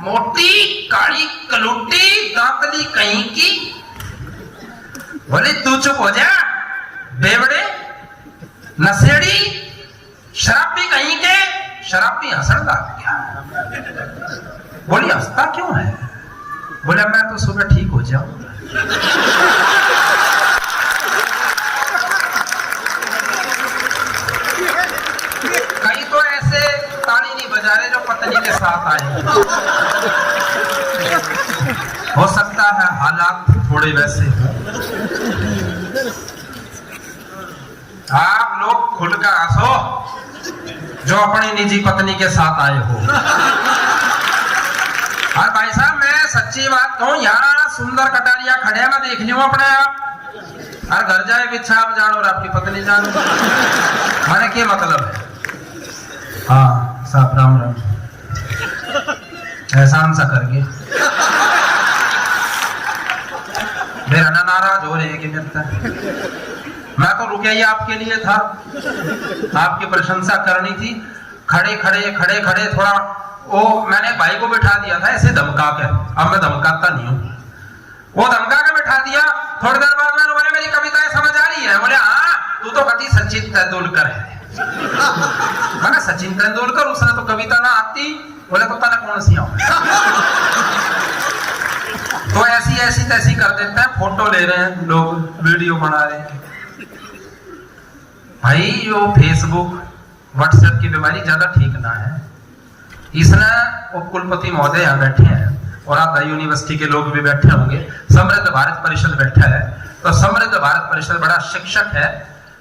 मोटी काली कलूटी दांतली कहीं की। बोले तू चुप हो जा बेवड़े नशेड़ी शराबी कहीं के। शराबी हंसने लग गया। बोली हंसता क्यों है? बोले मैं तो सुबह ठीक हो जाऊंगा। के साथ आए। हो सकता है हालात थोड़े वैसे हो। आप लोग खुलकर हंसो जो अपनी निजी पत्नी के साथ आए हो। और भाई साहब मैं सच्ची बात कहूं, यहाँ सुंदर कटारिया खड़े मैं देख लियो अपने आप, और घर जाए बिच्छा आप जानो और आपकी पत्नी जानो, मैंने क्या मतलब है। हाँ साहब राम राम, एहसान सा करके मेरा ना नाराज हो रहे कि मिलता है। मैं तो रुके ही आपके लिए था, आपकी प्रशंसा करनी थी। खड़े खड़े थोड़ा वो मैंने भाई को बिठा दिया था ऐसे धमका के, अब मैं धमकाता नहीं हूँ, वो धमका के बिठा दिया। थोड़ी देर बाद मैंने बोले मेरी कविताएं समझ आ रही है? बोले हाँ तू तो कति सचिन तेंदुलकर है। मैंने सचिन तेंदुलकर, उसने तो कविता ना आती। बोले तो तने कौन सी आऊं? तो ऐसी तैसी कर देते हैं, फोटो ले रहे हैं लोग, वीडियो बना रहे हैं। भाई वो फेसबुक व्हाट्सएप की बीमारी ज्यादा ठीक ना है। इसने उप कुलपति महोदय यहाँ बैठे हैं और आप यूनिवर्सिटी के लोग भी बैठे होंगे, समृद्ध भारत परिषद बैठा है। तो समृद्ध भारत परिषद बड़ा शिक्षक है,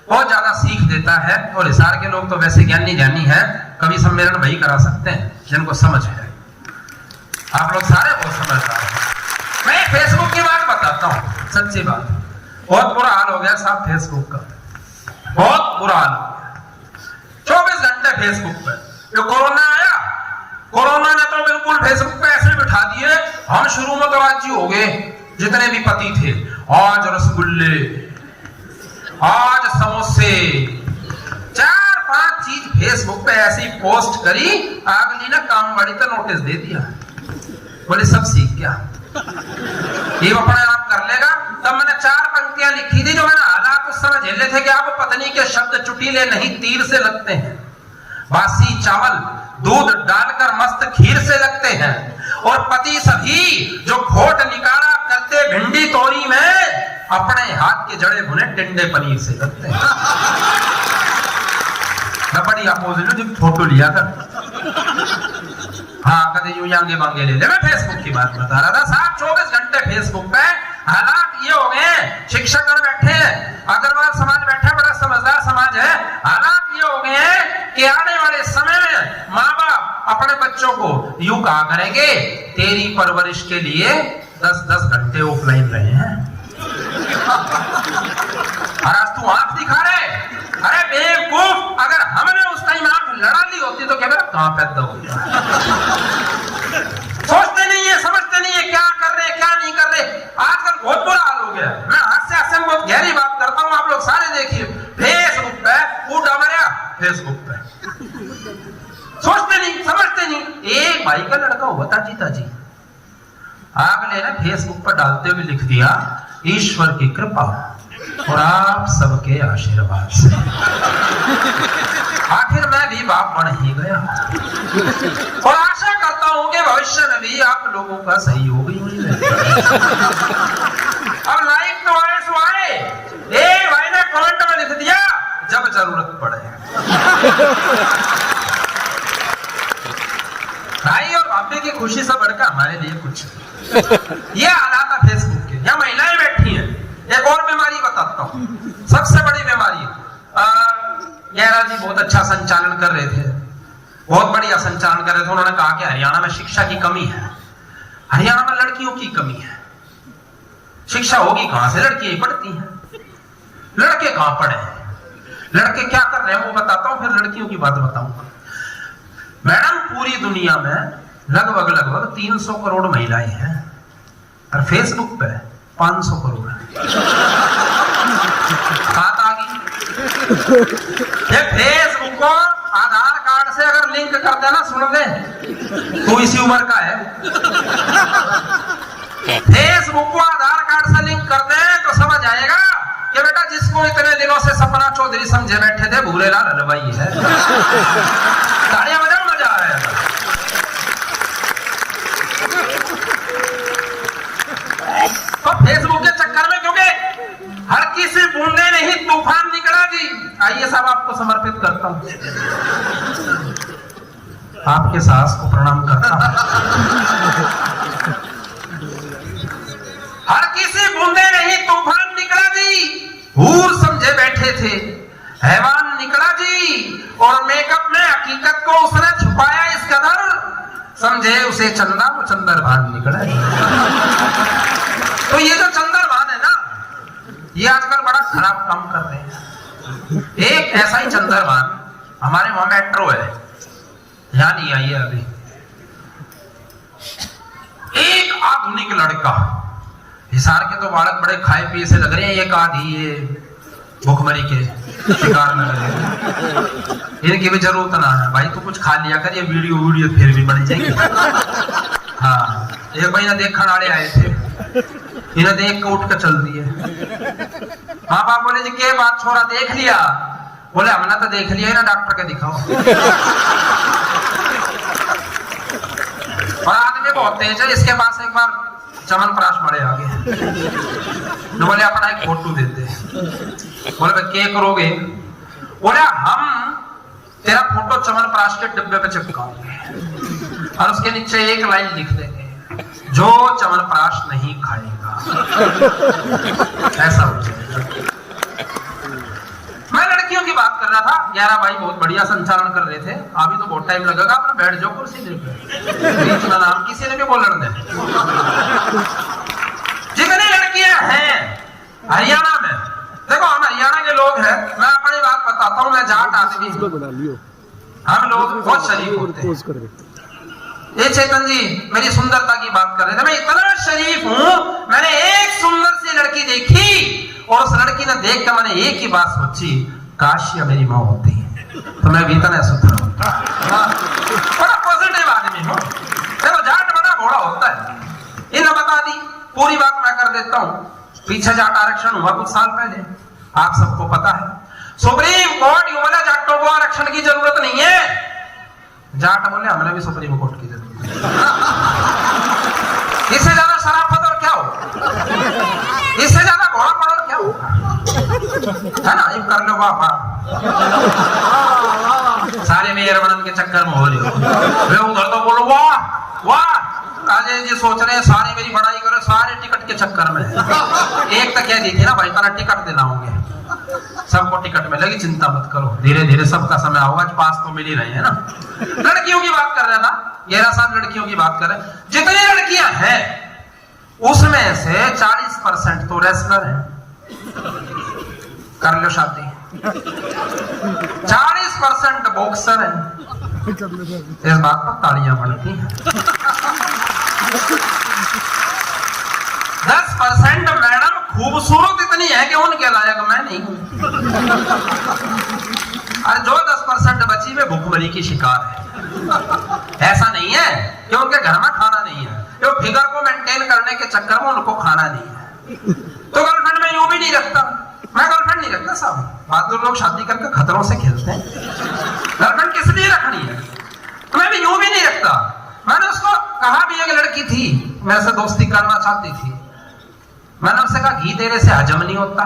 बहुत ज्यादा सीख देता है। और हिसार के लोग तो वैसे ज्ञानी है, कवि सम्मेलन वही करा सकते हैं जिनको समझ है। आप लोग सारे बहुत समझदार हैं। मैं फेसबुक की बात बताता हूँ, सच्ची बात, बहुत बुरा हाल हो गया साहब फेसबुक का, बहुत बुरा हाल हो गया। 24 घंटे फेसबुक पे। जो कोरोना आया, कोरोना ने तो बिल्कुल फेसबुक पे ऐसे बिठा दिए, हम शुरू में तो राजी हो गए जितने भी पति थे, आज रसगुल्ले, आज समोसे, 4-5 चीज फेसबुक पे ऐसी पोस्ट करी, अगली ने काम बड़ी तो नोटिस दे दिया। बोले सब सीख गया, ये अपने आप कर लेगा। तब मैंने 4 पंक्तियां लिखी थी जो मैंने हालात उस समय झेले थे कि आप पत्नी के शब्द चुटीले नहीं तीर से लगते हैं, बासी चावल दूध डालकर मस्त खीर से लगते हैं, और पति सभी जो खोट निकाला करते भिंडी तोरी में, अपने हाथ के जड़े भुने टिंडे पनीर से लगते हैं। मैं बड़ी अपोजिट जब फोटो लिया था, हाँ कदे यूं यांगे बांगे ले ले। मैं फेसबुक की बात बता रहा था साहब, 24 घंटे फेसबुक पे। हालात ये हो गए, शिक्षकगण बैठे हैं, अग्रवाल समाज बैठा, बड़ा समझदार समाज है। हालात ये हो गए हैं कि आने वाले समय में माँ बाप अपने बच्चों को यूं कहा करेंगे, तेरी परवरिश के लिए 10-10 घंटे ऑफलाइन रहे हैं। और आज तू आंख दिखा रहे, अरे बेवकूफ, अगर हमने उस टाइम आंख लड़ा ली होती तो क्या मेरा कहां पैदा होता। सोचते नहीं है, समझते नहीं है क्या कर रहे क्या नहीं कर रहे। आजकल बहुत बुरा हाल हो गया। मैं हास्य में बहुत गहरी बात करता हूं, आप लोग सारे देखिए, फेसबुक पे बूढ़ा मरिया, फेसबुक पे सोचते नहीं समझते नहीं। एक भाई का लड़का हुआ ताजी अगले ने फेसबुक पर डालते हुए लिख दिया, ईश्वर की कृपा और आप सबके आशीर्वाद से आखिर मैं भी बाप बन ही गया, और आशा करता हूं कि भविष्य में भी आप लोगों का सहयोग ही मिलेगा। अब लाइक तो आए सो आए, एक भाई ने कमेंट में लिख दिया, जब जरूरत पड़े। भाई और भाभी की खुशी से बढ़कर हमारे लिए कुछ ये हालात है फेसबुक के। यहाँ महिलाएं बैठी हैं। एक और बीमारी बताता हूँ, सबसे बड़ी बीमारी। गैरा जी बहुत अच्छा संचालन कर रहे थे, बहुत बढ़िया संचालन कर रहे थे। उन्होंने कहा कि हरियाणा में शिक्षा की कमी है, हरियाणा में लड़कियों की कमी है। शिक्षा होगी कहां से, लड़कियां पढ़ती हैं, लड़के कहां पढ़े हैं, लड़के क्या कर रहे हैं वो बताता हूं, फिर लड़कियों की बात बताऊंगा। मैडम पूरी दुनिया में लगभग 300 करोड़ महिलाएं हैं, और फेसबुक पे 500 करोड़ है। बात आ गई, ये फेसबुक को आधार कार्ड से अगर लिंक कर देना, सुन दे तू इसी उम्र का है, फेसबुक को आधार कार्ड से लिंक कर दे तो समझ आएगा कि बेटा जिसको इतने दिनों से सपना चौधरी समझे बैठे थे, भूलेलाल हलवाई है। तालियां बजाओ, मजा आ रहा है। तो फेसबुक के चक्कर में, क्योंकि हर किसी बूंदे नहीं तूफान निकला जी। आइए साहब आपको समर्पित करता हूं। आपके सास को प्रणाम करता हूं। हर किसी बूंदे नहीं तूफान निकला जी, हूर समझे बैठे थे हैवान निकला जी, और मेकअप में हकीकत को उसने छुपाया इस कदर, समझे उसे चंदा वो चंद्रभान निकला जी। तो ये जो चंद्रभान है ना, ये आजकल बड़ा खराब काम कर रहे हैं। एक ऐसा ही चंद्रभान हमारे वहां मेट्रो है, यहां नहीं आई है अभी। एक आधुनिक लड़का, हिसार के तो बालक बड़े खाए पिए से लग रहे हैं, एक आधी ये भूखमरी के शिकार में लगे, इनकी भी जरूरत ना है भाई, तो कुछ खा लिया कर, ये वीडियो फिर भी बन जाएगी। हाँ, एक महीना देखने वाले आए थे, इन्हें देख के उठ कर चल दिए। माँ बाप बोले जी के बात छोरा देख लिया? बोले हमने तो देख लिया है ना, डॉक्टर के दिखाओ। और आदमी बहुत तेज है, इसके पास एक बार चमनप्राश मरे आ गए, बोले अपना एक फोटो देते। बोले भाई क्या करोगे? बोले हम तेरा फोटो चमनप्राश के डिब्बे पे चिपकाओगे और उसके नीचे एक लाइन लिख देंगे, जो चमनप्राश नहीं खाएगा। ऐसा हो जाएगा। मैं लड़कियों की बात कर रहा था, 11 भाई बहुत बढ़िया संचालन कर रहे थे। अभी तो बहुत टाइम लगेगा, अपना बैठ जाओ कुर्सी पे, इतना नाम किसी ने भी बोलने दे। जितनी लड़कियां हैं हरियाणा में, देखो हम हरियाणा के लोग हैं, मैं अपनी बात बताता हूँ, मैं जाट आदमी हूँ, हम लोग बहुत शरीफ होते हैं। ये चेतन जी मेरी सुंदरता की बात कर रहे थे, मैं इतना शरीफ हूँ, मैंने एक सुंदर सी लड़की देखी और उस लड़की ने देख कर मैंने एक ही बात सोची, काश ये मेरी माँ होती तो मैं भी इतना सुधरा होता। बड़ा पॉजिटिव आदमी हूँ। देखो जाट बड़ा घोड़ा होता है, इन्हें बता दी पूरी बात मैं कर देता हूँ। पीछे जाट आरक्षण हुआ कुछ साल पहले, आप सबको पता है। सुप्रीम कोर्ट यूं बोला जाटों को आरक्षण की जरूरत नहीं है, जाट बोले हमने भी सुप्रीम कोर्ट की जरूरत है। इससे ज्यादा शराफत और क्या हो, इससे ज्यादा घोड़ापन और क्या होगा, है ना? ये कर लो बाबा, सारे मेयर बनन के चक्कर में हो रही हो। उधर तो बोलो वाह वाह, राजे जी सोच रहे हैं सारे मेरी बड़ाई करो, सारे टिकट के चक्कर में। एक तो कह दी थी ना भाई तारा टिकट देना होंगे, सबको टिकट मिलेगी, चिंता मत करो, धीरे धीरे सबका समय होगा, पास तो मिल ही रहे हैं ना। लड़कियों की बात कर रहे ना, 11 साल लड़कियों की बात कर रहे, जितनी लड़कियां हैं उसमें से 40% तो रेसलर हैं, कर लो शादी। 40% बॉक्सर हैं, इस बात पर तालियां बनती हैं। 10% मैडम खूबसूरत इतनी है कि उनके लायक मैं नहीं हूं। और जो 10% बची वे भूखमरी की शिकार है। ऐसा नहीं है कि उनके घर में खाना नहीं है, जो फिगर को मेंटेन करने के चक्कर में उनको खाना नहीं है। तो गर्लफ्रेंड में यूं भी नहीं रखता, मैं गर्लफ्रेंड नहीं रखता साहब, बहादुर लोग शादी करके खतरों से खेलते हैं। गर्लफ्रेंड किस लिए रखनी है, मैं भी यूं भी नहीं रखता। मैंने उसको कहा भी, एक लड़की थी मेरे से दोस्ती करना चाहती थी, मैंने उससे कहा घी तेरे से हजम नहीं होता,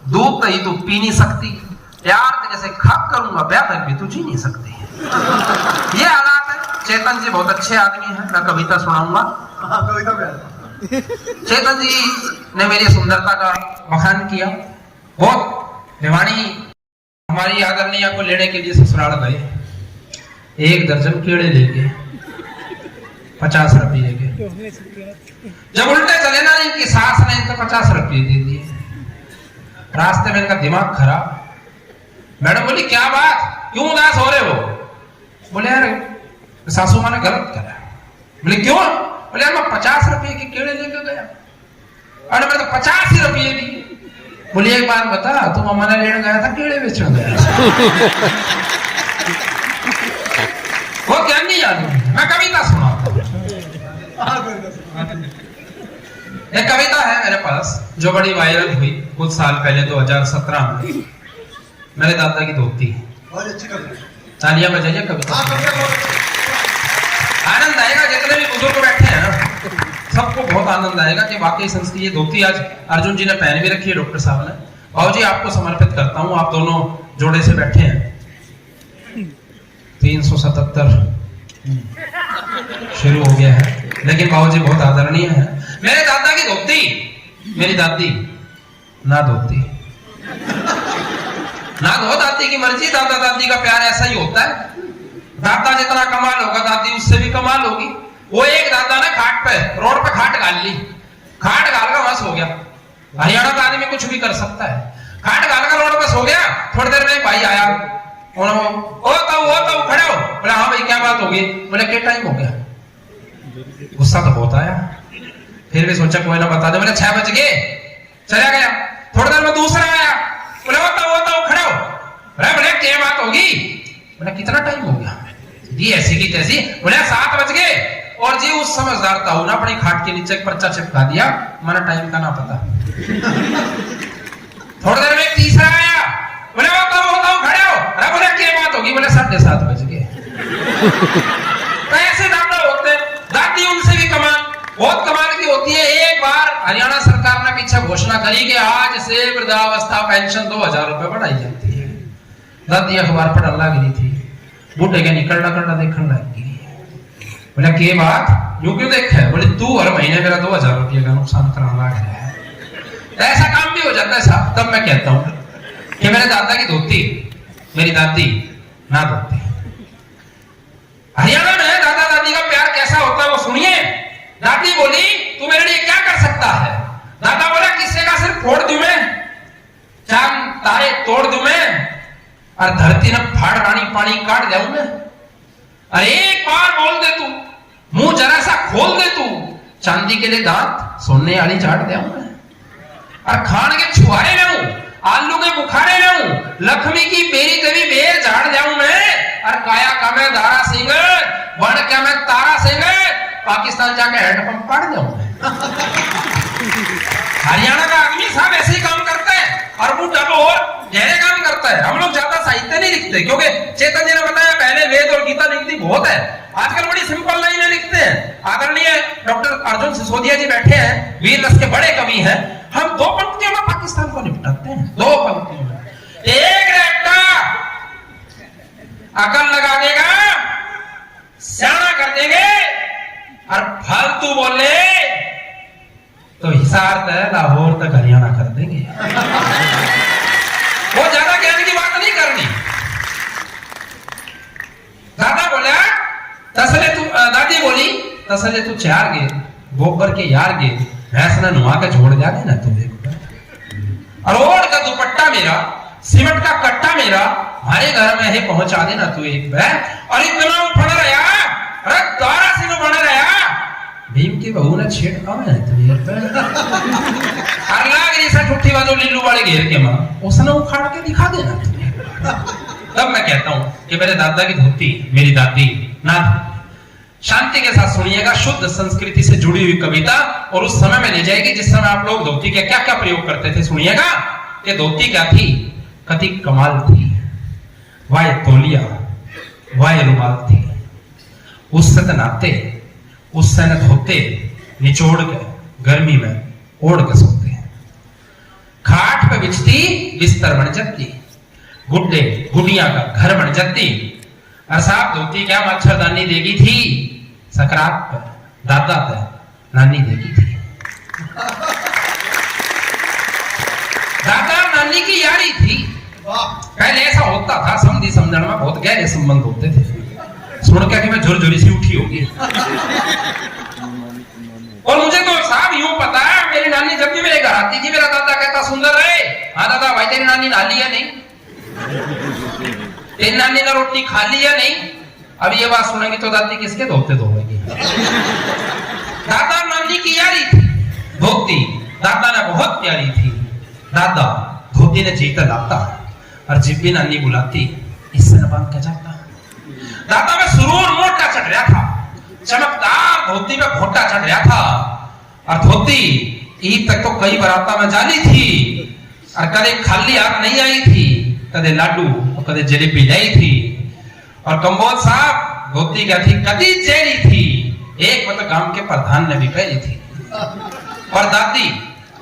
दूध दही तू पी नहीं सकती, प्यार तेरे से खाक करूंगा, ब्याह तक भी तू जी नहीं सकती। ये हालात है। चेतन जी बहुत अच्छे आदमी हैं, मैं कविता सुनाऊंगा। चेतन जी ने मेरी सुंदरता का बखान किया। बहुत भिवानी हमारी आदरणीय को लेने के लिए ससुराल गए, 1 दर्जन केड़े लेके 50 रुपये के। जब उल्टे चले ना, इनकी सास ने इनको 50 रुपये दे दिए। रास्ते में इनका दिमाग खराब। मैडम बोली क्या बात, क्यों उदास हो रहे हो? बोले यार सासू माँ ने गलत करा। बोले क्यों? बोले यार मैं 50 रुपये के केड़े लेके गया और मैं तो 50 ही रुपये दिए। बोले एक बात बता, तुम अम्मा ने लेने गया था केड़े बेचने गया? वो क्या नहीं जानू, मैं कविता सुनाता हूं। एक कविता है मेरे पास जो बड़ी वायरल हुई कुछ साल पहले 2017 में। मेरे दादा की धोती। तालियां बजाइए, कविता आनंद आएगा। जितने भी बुजुर्ग बैठे हैं ना, सबको बहुत आनंद आएगा कि वाकई संस्कृत। ये धोती आज अर्जुन जी ने पहन भी रखी है, डॉक्टर साहब ने। बाबू जी आपको समर्पित करता हूं, आप दोनों जोड़े से बैठे हैं। 377 शुरू हो गया है, लेकिन बाबूजी बहुत आदरणीय है। मेरे दादा की धोती, मेरी दादी ना धोती ना धो, दादी की मर्जी, दादा दादी का प्यार ऐसा ही होता है। दादा जितना कमाल होगा दादी उससे भी कमाल होगी। वो एक दादा ने खाट पे, रोड पे खाट गाल ली, खाट गाल का बस हो गया। हरियाणा का आदमी कुछ भी कर सकता है। खाट गाल का रोड बस हो गया। थोड़ी देर में एक भाई आया, ओ तो खड़े हो। बोले हाँ भाई क्या बात होगी? बोले क्या टाइम हो गया? गुस्सा तो बहुत आया, फिर भी सोचा कोई ना बता दे। बोले 6 बज गए, चला गया। थोड़ी देर में दूसरा आया, बोले वो तो खड़े हो। बोले क्या बात होगी? बोले कितना टाइम हो गया? जी ऐसी की तैसी। बोले 7 बज गए। और जी उस समझदार था ना अपनी खाट के नीचे पर्चा चिपका दिया, माना टाइम का ना पता। थोड़ी देर में तीसरा आया, बोले वो तो खड़े हो। अरे बोले क्या बात होगी? बोले 7:30 बज गए। ऐसे दादा होते, दादी उनसे भी कमाल, बहुत कमाल की होती है। एक बार हरियाणा सरकार ने पीछे घोषणा करी कि आज से वृद्धावस्था पेंशन 2000 रुपए बढ़ाई जाती है। दादी अखबार पढ़ने लगी थी, बूढ़े के निकलना देखने लगी। बोले के बात यूं क्यों देख है? बोले तू हर महीने मेरा 2000 रुपये का नुकसान कराना लग रहा है। तो ऐसा काम भी हो जाता है साहब। तब मैं कहता हूं कि मेरे दादा की धोती, मेरी दादी ना धोती। हरियाणा में दादा दादी का प्यार कैसा होता है वो सुनिए। दादी बोली तू मेरे लिए क्या कर सकता है? दादा बोला किससे का सिर्फ फोड़ दूं मैं, चांद तारे तोड़ दूं मैं, और धरती न फाड़ रानी पानी काट जाऊं मैं। अरे एक बार बोल दे तू, मुंह जरा सा खोल दे तू, चांदी के लिए दांत सोने वाली चाट दे मैं। और खान के छुआरे रहूं, आलू के बुखारे रहूं, लक्ष्मी की बेरी देवी बेर झाड़ जाऊं मैं। और काया का मैं दारा सिंह, बन का मैं तारा सिंह, पाकिस्तान जाके हैंडपंप पाड़ जाऊं मैं। हरियाणा का आदमी सब ऐसे ही काम करता है, और वो डबल और गहरे काम करता है। हम लोग ज्यादा साहित्य नहीं लिखते, क्योंकि चेतन जी ने बताया पहले वेद और गीता लिखती बहुत है। आजकल बड़ी सिंपल लाइनें लिखते हैं। आदरणीय डॉक्टर अर्जुन सिसोदिया जी बैठे हैं, वीर रस के बड़े कवि हैं। हम 2 पंक्तियों में पाकिस्तान को निपटाते हैं, 2 पंक्तियों में। एक रट्टा अकल लगा देगा, सियाना कर देंगे, और फालतू बोले तो हिसार तक लाहौर तक हरियाणा कर देंगे। वो ज्यादा ज्ञान की बात नहीं करनी। दादा बोला तसले तू, दादी बोली तसले तू 4 गे गोबर के यार गे, भैंस ने नुआ के छोड़ जा देना तू एक बार। अरोड़ का दुपट्टा मेरा, सीमेंट का कट्टा मेरा, हमारे घर में है पहुंचा देना तू एक बार। और इतना उफड़ रहा, अरे तारा सिंह बन रहा, भीम की बहू ने छेड़ कम है ठुट्ठी बाजू लीलू वाले घेर के मां, उसने उखाड़ के दिखा देना तुम्हें। तब मैं कहता हूं कि मेरे दादा की धोती, मेरी दादी ना। शांति के साथ सुनिएगा, शुद्ध संस्कृति से जुड़ी हुई कविता, और उस समय में ले जाएगी जिस समय आप लोग धोती के क्या क्या प्रयोग करते थे। सुनिएगा कि धोती क्या थी, कति कमाल थी। वाय तौलिया, वाय रुमाल थी, उससे तो नाते, उससे न धोते, निचोड़ के गर्मी में ओढ़ के सोते। खाट पे बिछती, बिस्तर बन जाती, गुड्डे गुड़िया का घर बन जाती। और साहब धोती क्या मच्छरदानी देगी थी, सकरात पर दादा पे नानी देगी थी। दादा नानी की यारी थी। पहले ऐसा होता था, समझी समझण में बहुत गहरे संबंध होते थे। सुन के कि मैं झुरझुरी सी उठी होगी। और मुझे तो साहब यूं पता है, मेरी नानी जब भी मेरे घर आती थी, मेरा दादा कहता सुंदर रहे, हाँ दादा भाई तेरी नानी नहा ली है नहीं, तेरी नानी ने रोटी खा ली है नहीं। अब ये बात सुनेंगी तो दादी किसके धोते धोएगी। दादा नानी की यारी थी, धोती दादा ने बहुत प्यारी थी। दादा धोती ने जीता लाता, और जब भी नानी बुलाती इससे न बांध के जाता। दादा में सुरूर मोटा चढ़ रहा था, चमकदार धोती में घोटा चढ़ रहा था। और धोती ईद तक तो कई बराता में जाली थी, और कदे खाली हाथ नहीं आई थी, कदे लाडू और कदे जलेबी लाई थी। और कंबोज साहब धोती क्या थी, कदी चेरी थी, एक मतलब गांव के प्रधान ने भी पहनी थी। और दादी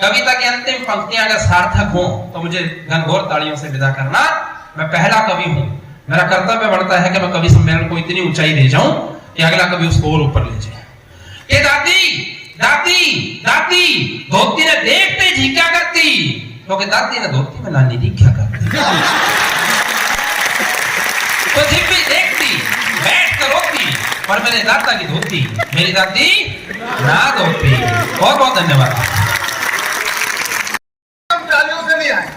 कविता की अंतिम पंक्तियां अगर सार्थक हो तो मुझे घनघोर तालियों से विदा करना। मैं पहला कवि हूं, मेरा कर्तव्य बढ़ता है कि मैं कवि सम्मेलन को इतनी ऊंचाई ले जाऊं कि अगला कभी उसको और ऊपर ले जाए। ये दादी दादी दादी धोती ने देखते जी क्या करती, क्योंकि दादी ने धोती में नानी जी क्या करती। तो जिम भी देखती, बैठ कर रोती, पर मेरे दादा की धोती, मेरी दादी ना धोती। बहुत बहुत धन्यवाद। हम तालियों से नहीं आए।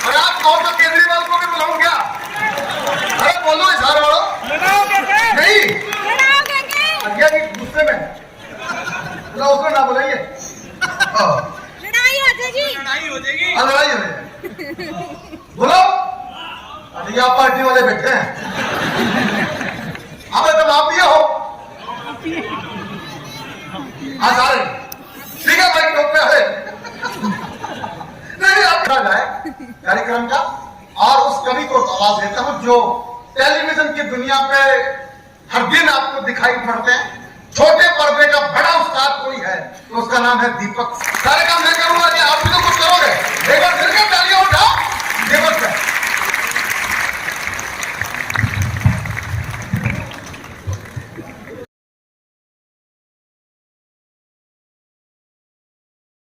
और आप कहो तो केजरीवाल को भी बुलाऊं क्या? अरे बोलो इशारा वालों। नहीं अज्ञा जी गुस्से में ना उसको ना बुलाइए। लड़ाई हो जाएगी। लड़ाई हो जाएगी। बोलो अरे आप पार्टी वाले बैठे हैं। अब तुम आप भी हो। हाँ सारे ठीक है भाई टोक पे है। नहीं अब जाए कार्यक्रम का और उस कवि को आवाज देता हूं जो टेलीविजन की दुनिया पे हर दिन आपको दिखाई पड़ते हैं। छोटे पर्दे का बड़ा उस्ताद कोई है तो उसका नाम है दीपक। कार्यक्रम